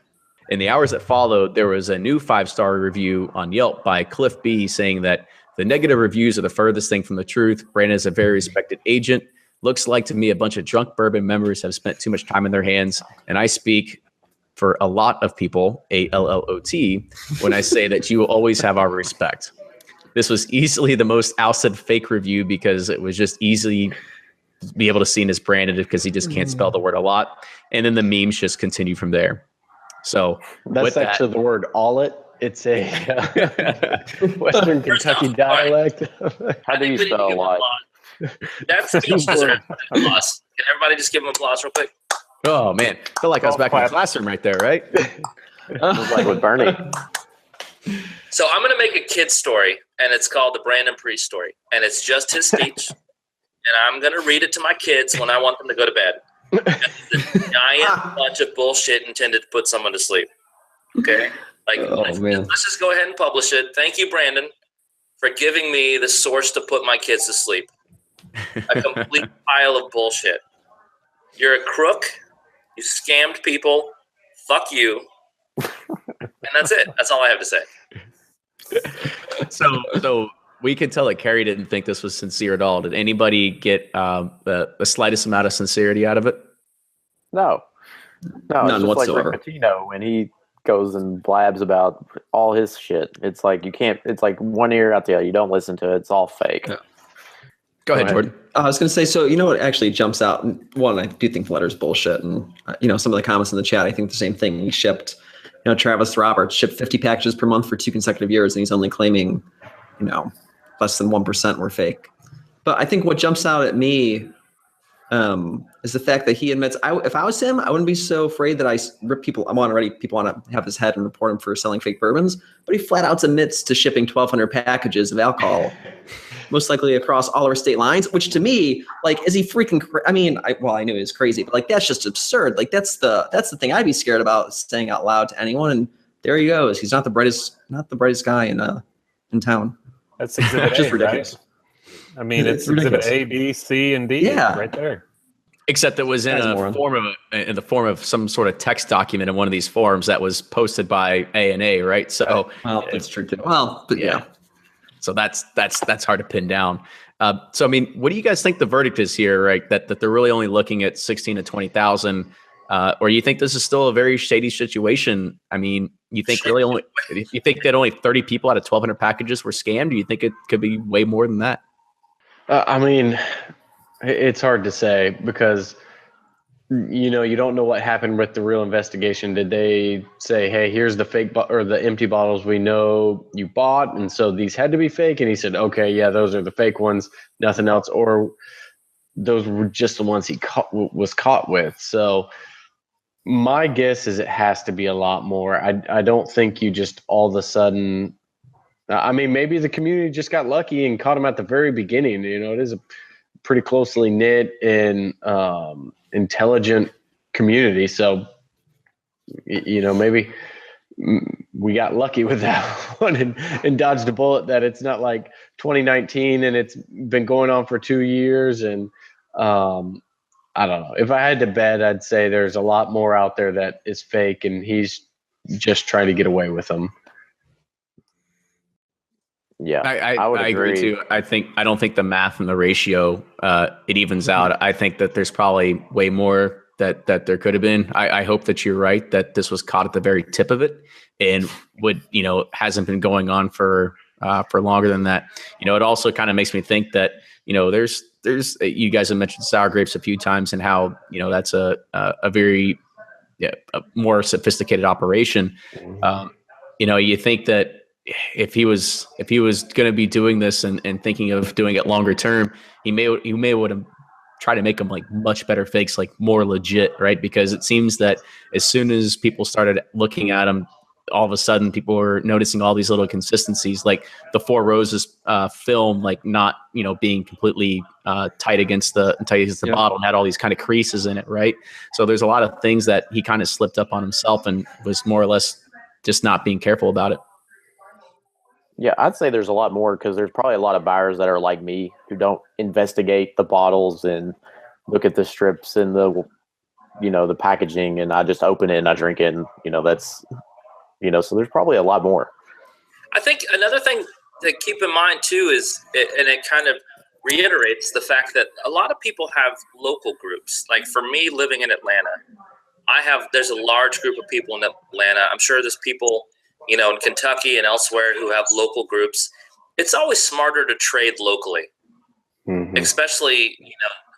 In the hours that followed, there was a new 5-star review on Yelp by Cliff B saying that the negative reviews are the furthest thing from the truth. Brandon is a very respected agent. Looks like to me a bunch of drunk bourbon members have spent too much time in their hands. And I speak for a lot of people, A-L-L-O-T, when I say that you will always have our respect. This was easily the most ousted fake review because it was just easily be able to see in his Brandon because he just can't spell the word a lot. And then the memes just continue from there. So that's actually the word all it. It's a Western Kentucky dialect. How do you spell a lot? That's deserves applause. Can everybody just give him applause real quick? Oh man, I feel like I was back in the classroom right there, right? It was like with Bernie. So I'm going to make a kid's story, and it's called the Brandon Priest story, and it's just his speech, and I'm going to read it to my kids when I want them to go to bed. It's a giant bunch of bullshit intended to put someone to sleep. Okay? Let's just go ahead and publish it. Thank you, Brandon, for giving me the source to put my kids to sleep. A complete pile of bullshit. You're a crook. You scammed people. Fuck you. And that's it. That's all I have to say. So we could tell that Carrie didn't think this was sincere at all. Did anybody get the slightest amount of sincerity out of it? No, None it's just whatsoever. like Rick Pitino when he goes and blabs about all his shit. It's like you can't. It's like one ear out the other. You don't listen to it. It's all fake. Yeah. Go ahead, Jordan. I was going to say, so you know what actually jumps out? One, I do think the letter's bullshit, and some of the comments in the chat, I think the same thing. He shipped, Travis Roberts shipped 50 packages per month for 2 consecutive years, and he's only claiming, less than 1% were fake. But I think what jumps out at me is the fact that he admits, if I was him, I wouldn't be so afraid that I rip people. People want to have his head and report him for selling fake bourbons, but he flat out admits to shipping 1,200 packages of alcohol, most likely across all our state lines. Which to me, is he freaking? I knew he was crazy, but that's just absurd. That's the thing I'd be scared about saying out loud to anyone. And there he goes. He's not the brightest guy in town. That's exhibit just A, ridiculous. Right? I mean, it's ridiculous. exhibit A, B, C, and D right there. Except it was in the form of some sort of text document in one of these forums that was posted by A&A, right? So that's true too. Well, but yeah. So that's hard to pin down. So I mean, what do you guys think the verdict is here, right? That they're really only looking at 16 to 20,000. Or you think this is still a very shady situation? I mean, you think that only 30 people out of 1,200 packages were scammed? Do you think it could be way more than that? I mean, it's hard to say because, you don't know what happened with the real investigation. Did they say, hey, here's the fake or the empty bottles we know you bought, and so these had to be fake? And he said, okay, yeah, those are the fake ones, nothing else. Or those were just the ones he was caught with. So my guess is it has to be a lot more. I don't think you just all of a sudden, I mean, maybe the community just got lucky and caught him at the very beginning. It is a pretty closely knit and intelligent community. So, maybe we got lucky with that one and dodged a bullet that it's not like 2019 and it's been going on for 2 years. And I don't know. If I had to bet, I'd say there's a lot more out there that is fake and he's just trying to get away with them. Yeah, I would agree too. I don't think the math and the ratio it evens out. I think that there's probably way more that there could have been. I hope that you're right, that this was caught at the very tip of it and hasn't been going on for longer than that. It also kind of makes me think that there's you guys have mentioned sour grapes a few times and how that's a very a more sophisticated operation. You think that if he was going to be doing this and thinking of doing it longer term, he may would have tried to make them like much better fakes, like more legit, right? Because it seems that as soon as people started looking at him, all of a sudden people were noticing all these little consistencies, like the Four Roses film, like not being completely tight against the bottle, and had all these kind of creases in it, right? So there's a lot of things that he kind of slipped up on himself and was more or less just not being careful about it. Yeah, I'd say there's a lot more because there's probably a lot of buyers that are like me who don't investigate the bottles and look at the strips and the packaging, and I just open it and I drink it, and that's so there's probably a lot more. I think another thing to keep in mind too is, and it kind of reiterates the fact that a lot of people have local groups. Like for me, living in Atlanta, there's a large group of people in Atlanta. I'm sure there's people in Kentucky and elsewhere who have local groups. It's always smarter to trade locally, especially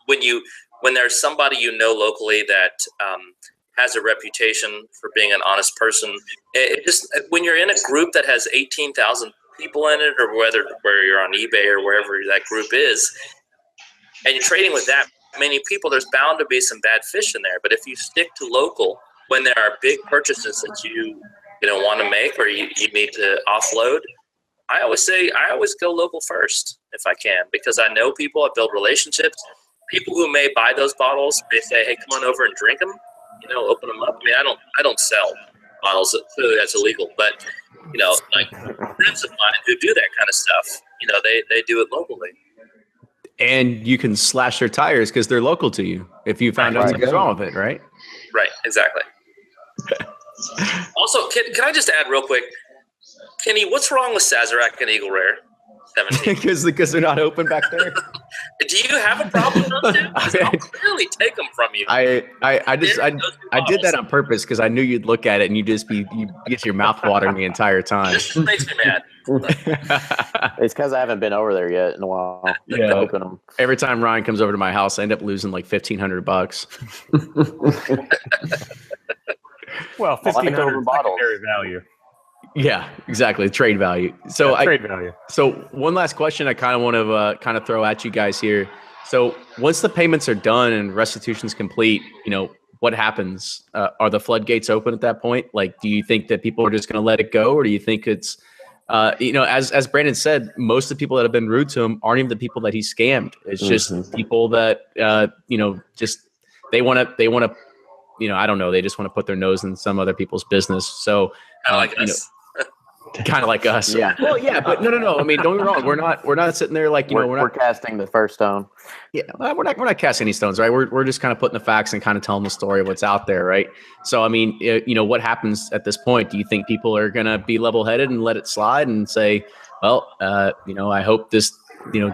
when there's somebody locally that has a reputation for being an honest person. It just, when you're in a group that has 18,000 people in it, or where you're on eBay or wherever that group is, and you're trading with that many people, there's bound to be some bad fish in there. But if you stick to local, when there are big purchases that you want to make or you need to offload, I always go local first if I can, because I know people, I build relationships. People who may buy those bottles, they say, hey, come on over and drink them, open them up. I mean, I don't sell bottles. Clearly that's illegal, but like friends of mine who do that kind of stuff, they do it locally. And you can slash their tires because they're local to you if you found out something's wrong with it, right? Right, exactly. Also, can I just add real quick, Kenny, what's wrong with Sazerac and Eagle Rare 17? because they're not open back there. Do you have a problem with those two? I'll clearly take them from you. I did that on purpose because I knew you'd look at it and you get your mouth watering the entire time. This makes me mad. It's because I haven't been over there yet in a while. Yeah. Open them. Every time Ryan comes over to my house, I end up losing like $1,500. Well, $1,500 secondary value. Yeah, exactly. Trade value. So trade value. So one last question I kind of want to throw at you guys here. So once the payments are done and restitution's complete, what happens? Are the floodgates open at that point? Like, do you think that people are just going to let it go, or do you think it's, as Brandon said, most of the people that have been rude to him aren't even the people that he scammed. It's just people that just they want to. I don't know. They just want to put their nose in some other people's business. So, kind of like us. Yeah. Well, yeah, but no. I mean, don't get me wrong. We're not sitting there like we're not casting the first stone. Yeah, we're not casting any stones, right? We're just kind of putting the facts and kind of telling the story of what's out there, right? So, I mean, what happens at this point? Do you think people are gonna be level-headed and let it slide and say, well, I hope this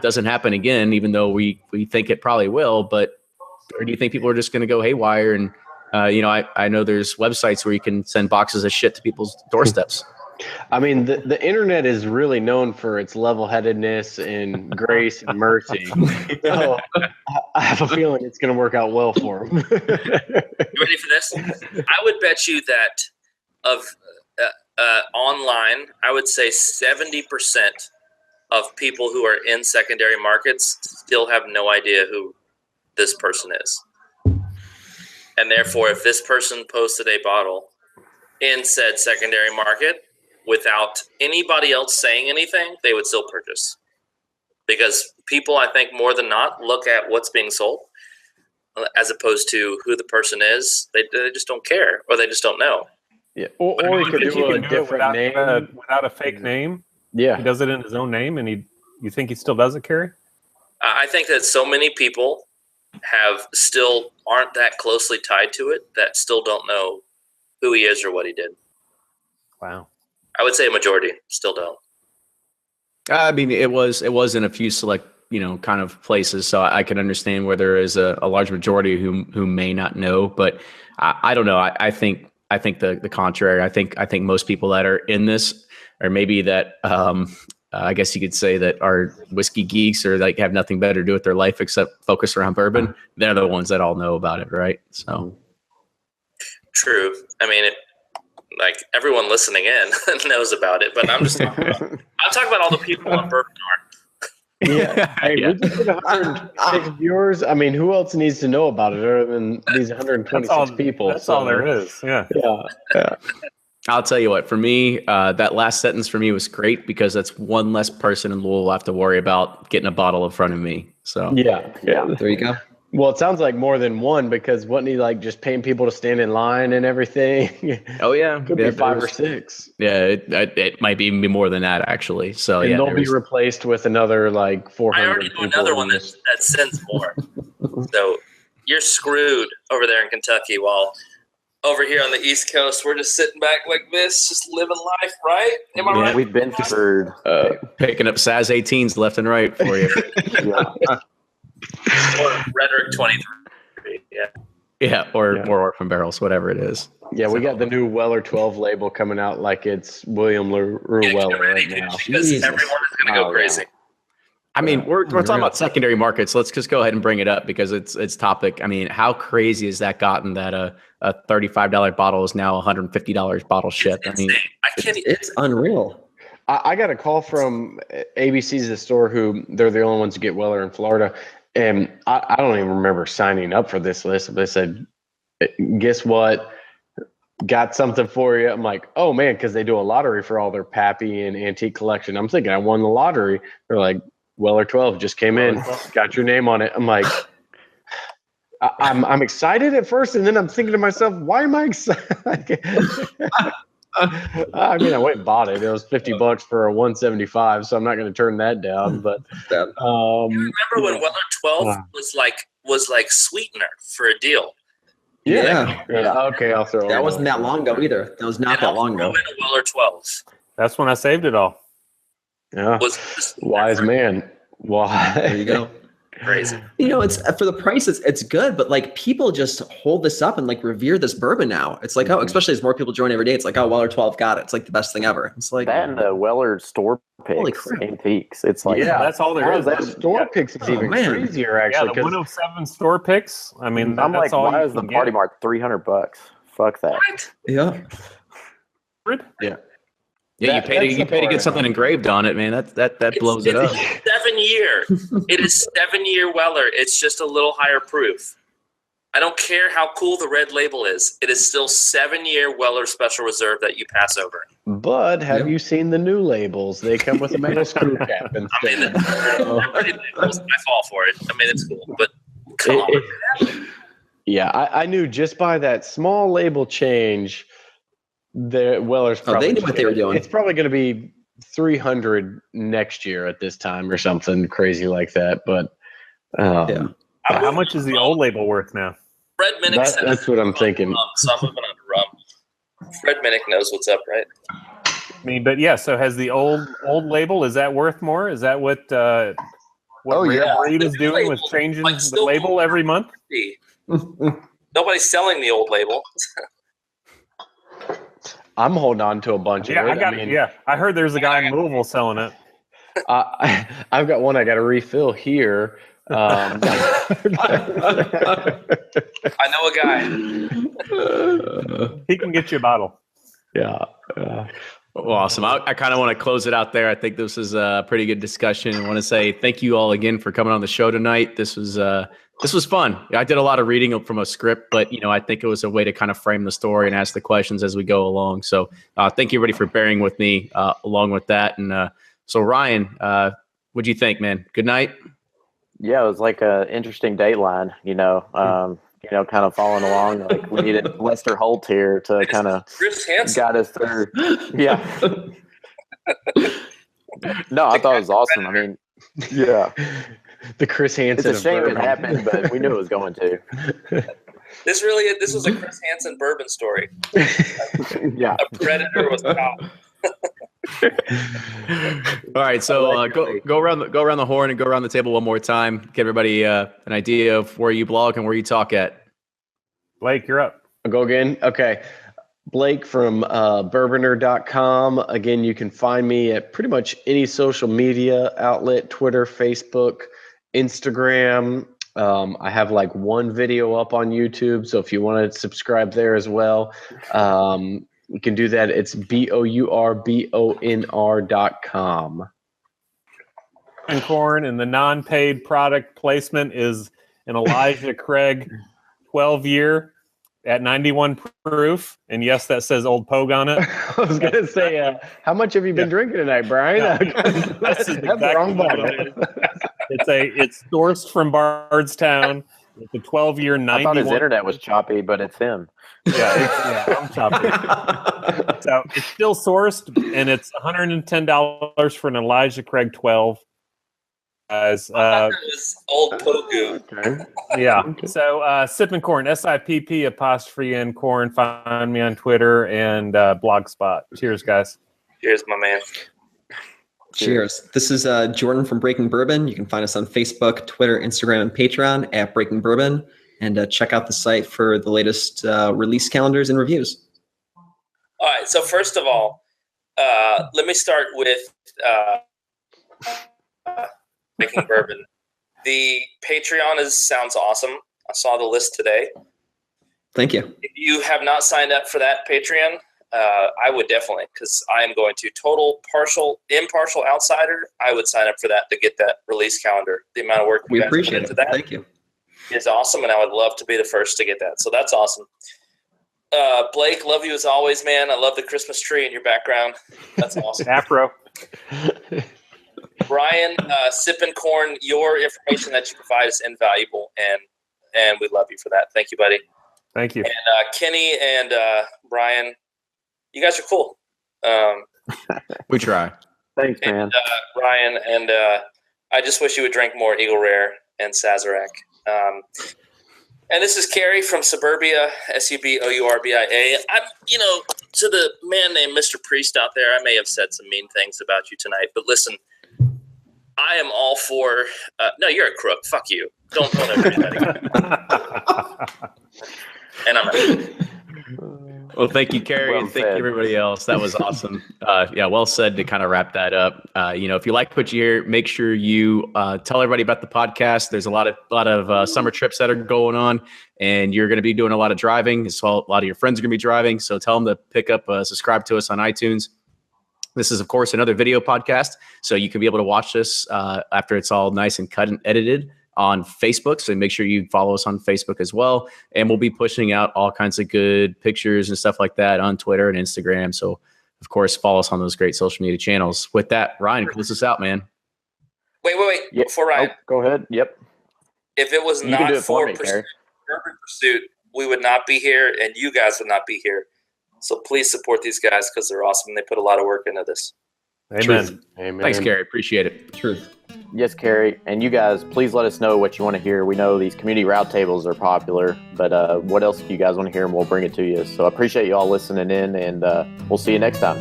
doesn't happen again, even though we think it probably will, but or do you think people are just gonna go haywire and I know there's websites where you can send boxes of shit to people's doorsteps. I mean, the internet is really known for its level-headedness and grace and mercy. So I have a feeling it's going to work out well for them. You ready for this? I would bet you that of online, I would say 70% of people who are in secondary markets still have no idea who this person is. And therefore, if this person posted a bottle in said secondary market without anybody else saying anything, they would still purchase. Because people, I think, more than not, look at what's being sold as opposed to who the person is. They just don't care, or they just don't know. Yeah, or he could do a different name without a fake name. Yeah, he does it in his own name, and you think he still does it, Kerry? I think that so many people aren't that closely tied to it that still don't know who he is or what he did. Wow. I would say a majority still don't. I mean, it was in a few select, kind of places. So I can understand where there is a large majority who may not know, but I don't know. I think the contrary. I think most people that are in this, or maybe that, I guess you could say that are whiskey geeks or like have nothing better to do with their life except focus around bourbon. They're the ones that all know about it, right? So true. I mean, like everyone listening in knows about it, but I'm talking about all the people on Bourbon Art. Yeah. Hey, we just did 106 viewers. I mean, who else needs to know about it other than these 126 people? That's all there is. Yeah. Yeah. I'll tell you what, for me, that last sentence for me was great because that's one less person in Louisville have to worry about getting a bottle in front of me. So yeah. There you go. Well, it sounds like more than one because wasn't he like just paying people to stand in line and everything? Oh yeah, could be 5 or 6. Yeah, it might even be more than that actually. So and they'll be replaced with another like 400. I already know another one that sends more. So you're screwed over there in Kentucky, while over here on the East Coast we're just sitting back like this, just living life, right? Am I right? We've been through picking up SAS 18s left and right for you. Or Rhetoric 23. Yeah, or Orphan Barrels, whatever it is. Yeah, we got the new Weller 12 label coming out like it's William LaRue Weller right now. Because everyone is going to go crazy. I mean, we're talking about secondary markets. Let's just go ahead and bring it up because it's topic. I mean, how crazy has that gotten that a $35 bottle is now $150 bottle shit? I mean, it's unreal. I got a call from ABC's the store who they're the only ones to get Weller in Florida. And I don't even remember signing up for this list. They said, guess what? Got something for you. I'm like, oh, man, because they do a lottery for all their Pappy and antique collection. I'm thinking I won the lottery. They're like, Weller 12 just came in, got your name on it. I'm like, I'm excited at first. And then I'm thinking to myself, why am I excited? I mean, I went and bought it. It was $50 for a 175, so I'm not going to turn that down. But you remember when Weller 12 was like sweetener for a deal? Yeah. Okay, I'll throw it. That wasn't that long ago either. That was not that long ago. Weller 12s. That's when I saved it all. Yeah. Wise man. Why? There you go. Crazy. It's for the price. It's good, but like people just hold this up and like revere this bourbon now. It's like, especially as more people join every day, it's like, Weller 12 got it. It's like the best thing ever. It's like that and the Weller store picks, antiques. It's like that's all there is. That store picks is even crazier actually. Yeah, the 107 store picks. I mean, I'm that's like, all why is the Party Mark $300? Fuck that. What? Yeah. Yeah. Yeah, you pay to get something engraved on it, man. That blows it up. It's 7 year. It is 7-year Weller. It's just a little higher proof. I don't care how cool the red label is. It is still 7-year Weller Special Reserve that you pass over. But have you seen the new labels? They come with a metal screw cap instead. I mean, they're pretty labels. I fall for it. I mean, it's cool, but come on. Yeah, I knew just by that small label change. The Weller's probably they knew what they were doing. It's probably going to be 300 next year at this time or something crazy like that. But how much is the old label worth now? Fred Minnick that's what I'm thinking. So I'm moving on to rum. Fred Minnick knows what's up, right? I mean, but yeah. So has the old label, is that worth more? Is that what Reed is doing with changing the label every month? The Nobody's selling the old label. I'm holding on to a bunch of it. I heard there's a guy in Louisville selling it. I've got one I got to refill here. I know a guy. He can get you a bottle. Yeah. Well, awesome. I kind of want to close it out there. I think this is a pretty good discussion. I want to say thank you all again for coming on the show tonight. This was fun. I did a lot of reading from a script, but I think it was a way to kind of frame the story and ask the questions as we go along. So thank you everybody for bearing with me along with that. And so Ryan, what'd you think, man? Good night. Yeah, it was like an interesting dateline, kind of following along. Like we needed Lester Holt here to kind of guide us through. Yeah. No, I thought it was awesome. I mean, yeah. The Chris Hansen. It's a shame it happened, but we knew it was going to. This was a Chris Hansen bourbon story. Yeah. A predator was caught. All right, so go around the horn and go around the table one more time. Give everybody an idea of where you blog and where you talk at. Blake, you're up. I'll go again. Okay. Blake from Bourboner.com. Again, you can find me at pretty much any social media outlet, Twitter, Facebook, Instagram. I have like one video up on YouTube, so if you want to subscribe there as well, you can do that. It's BOURBONR.com. And corn, and the non-paid product placement is an Elijah Craig 12-year at 91 proof. And yes, that says Old Pogue on it. I was going to say, how much have you been drinking tonight, Brian? That's the wrong bottle. It's sourced from Bardstown. It's a 12-year 91. I thought his internet was choppy, but it's him. I'm choppy. So it's still sourced, and it's $110 for an Elijah Craig 12. Guys, it was Old Pogu. Okay. Yeah. So Sipp'n Corn, SIPP''N Corn. Find me on Twitter and Blogspot. Cheers, guys. Cheers, my man. Cheers. This is Jordan from Breaking Bourbon. You can find us on Facebook, Twitter, Instagram, and Patreon at Breaking Bourbon. And check out the site for the latest release calendars and reviews. All right. So first of all, let me start with Breaking Bourbon. The Patreon sounds awesome. I saw the list today. Thank you. If you have not signed up for that Patreon, I would definitely, because I am going to total impartial outsider. I would sign up for that to get that release calendar. The amount of work we appreciate it. That Thank you. Is awesome, and I would love to be the first to get that. So that's awesome. Blake, love you as always, man. I love the Christmas tree in your background. That's awesome. Afro. Brian, Sipp'n Corn, your information that you provide is invaluable, and we love you for that. Thank you, buddy. Thank you. And Kenny and Brian, you guys are cool. We try. Thanks, man. Ryan, and I just wish you would drink more Eagle Rare and Sazerac. And this is Carrie from Subourbia, Subourbia. I'm, to the man named Mr. Priest out there, I may have said some mean things about you tonight, but listen, I am all for. No, you're a crook. Fuck you. Don't ever do that again. And I'm out. Well, thank you, Carrie, and thank you, everybody else. That was awesome. Well said to kind of wrap that up. If you like what you hear, make sure you tell everybody about the podcast. There's a lot of summer trips that are going on, and you're going to be doing a lot of driving. So a lot of your friends are going to be driving. So tell them to pick up, subscribe to us on iTunes. This is, of course, another video podcast, so you can be able to watch this after it's all nice and cut and edited on Facebook. So make sure you follow us on Facebook as well. And we'll be pushing out all kinds of good pictures and stuff like that on Twitter and Instagram. So, of course, follow us on those great social media channels. With that, Ryan, close us out, man. Wait. Yep. Before Ryan. Go ahead. Yep. If it was not for Urban Pursuit, we would not be here, and you guys would not be here. So please support these guys because they're awesome. They put a lot of work into this. Amen. Amen. Thanks, Carrie. Appreciate it. Truth. Yes, Carrie. And you guys, please let us know what you want to hear. We know these community roundtables are popular, but what else do you guys want to hear, and we'll bring it to you. So I appreciate you all listening in, and we'll see you next time.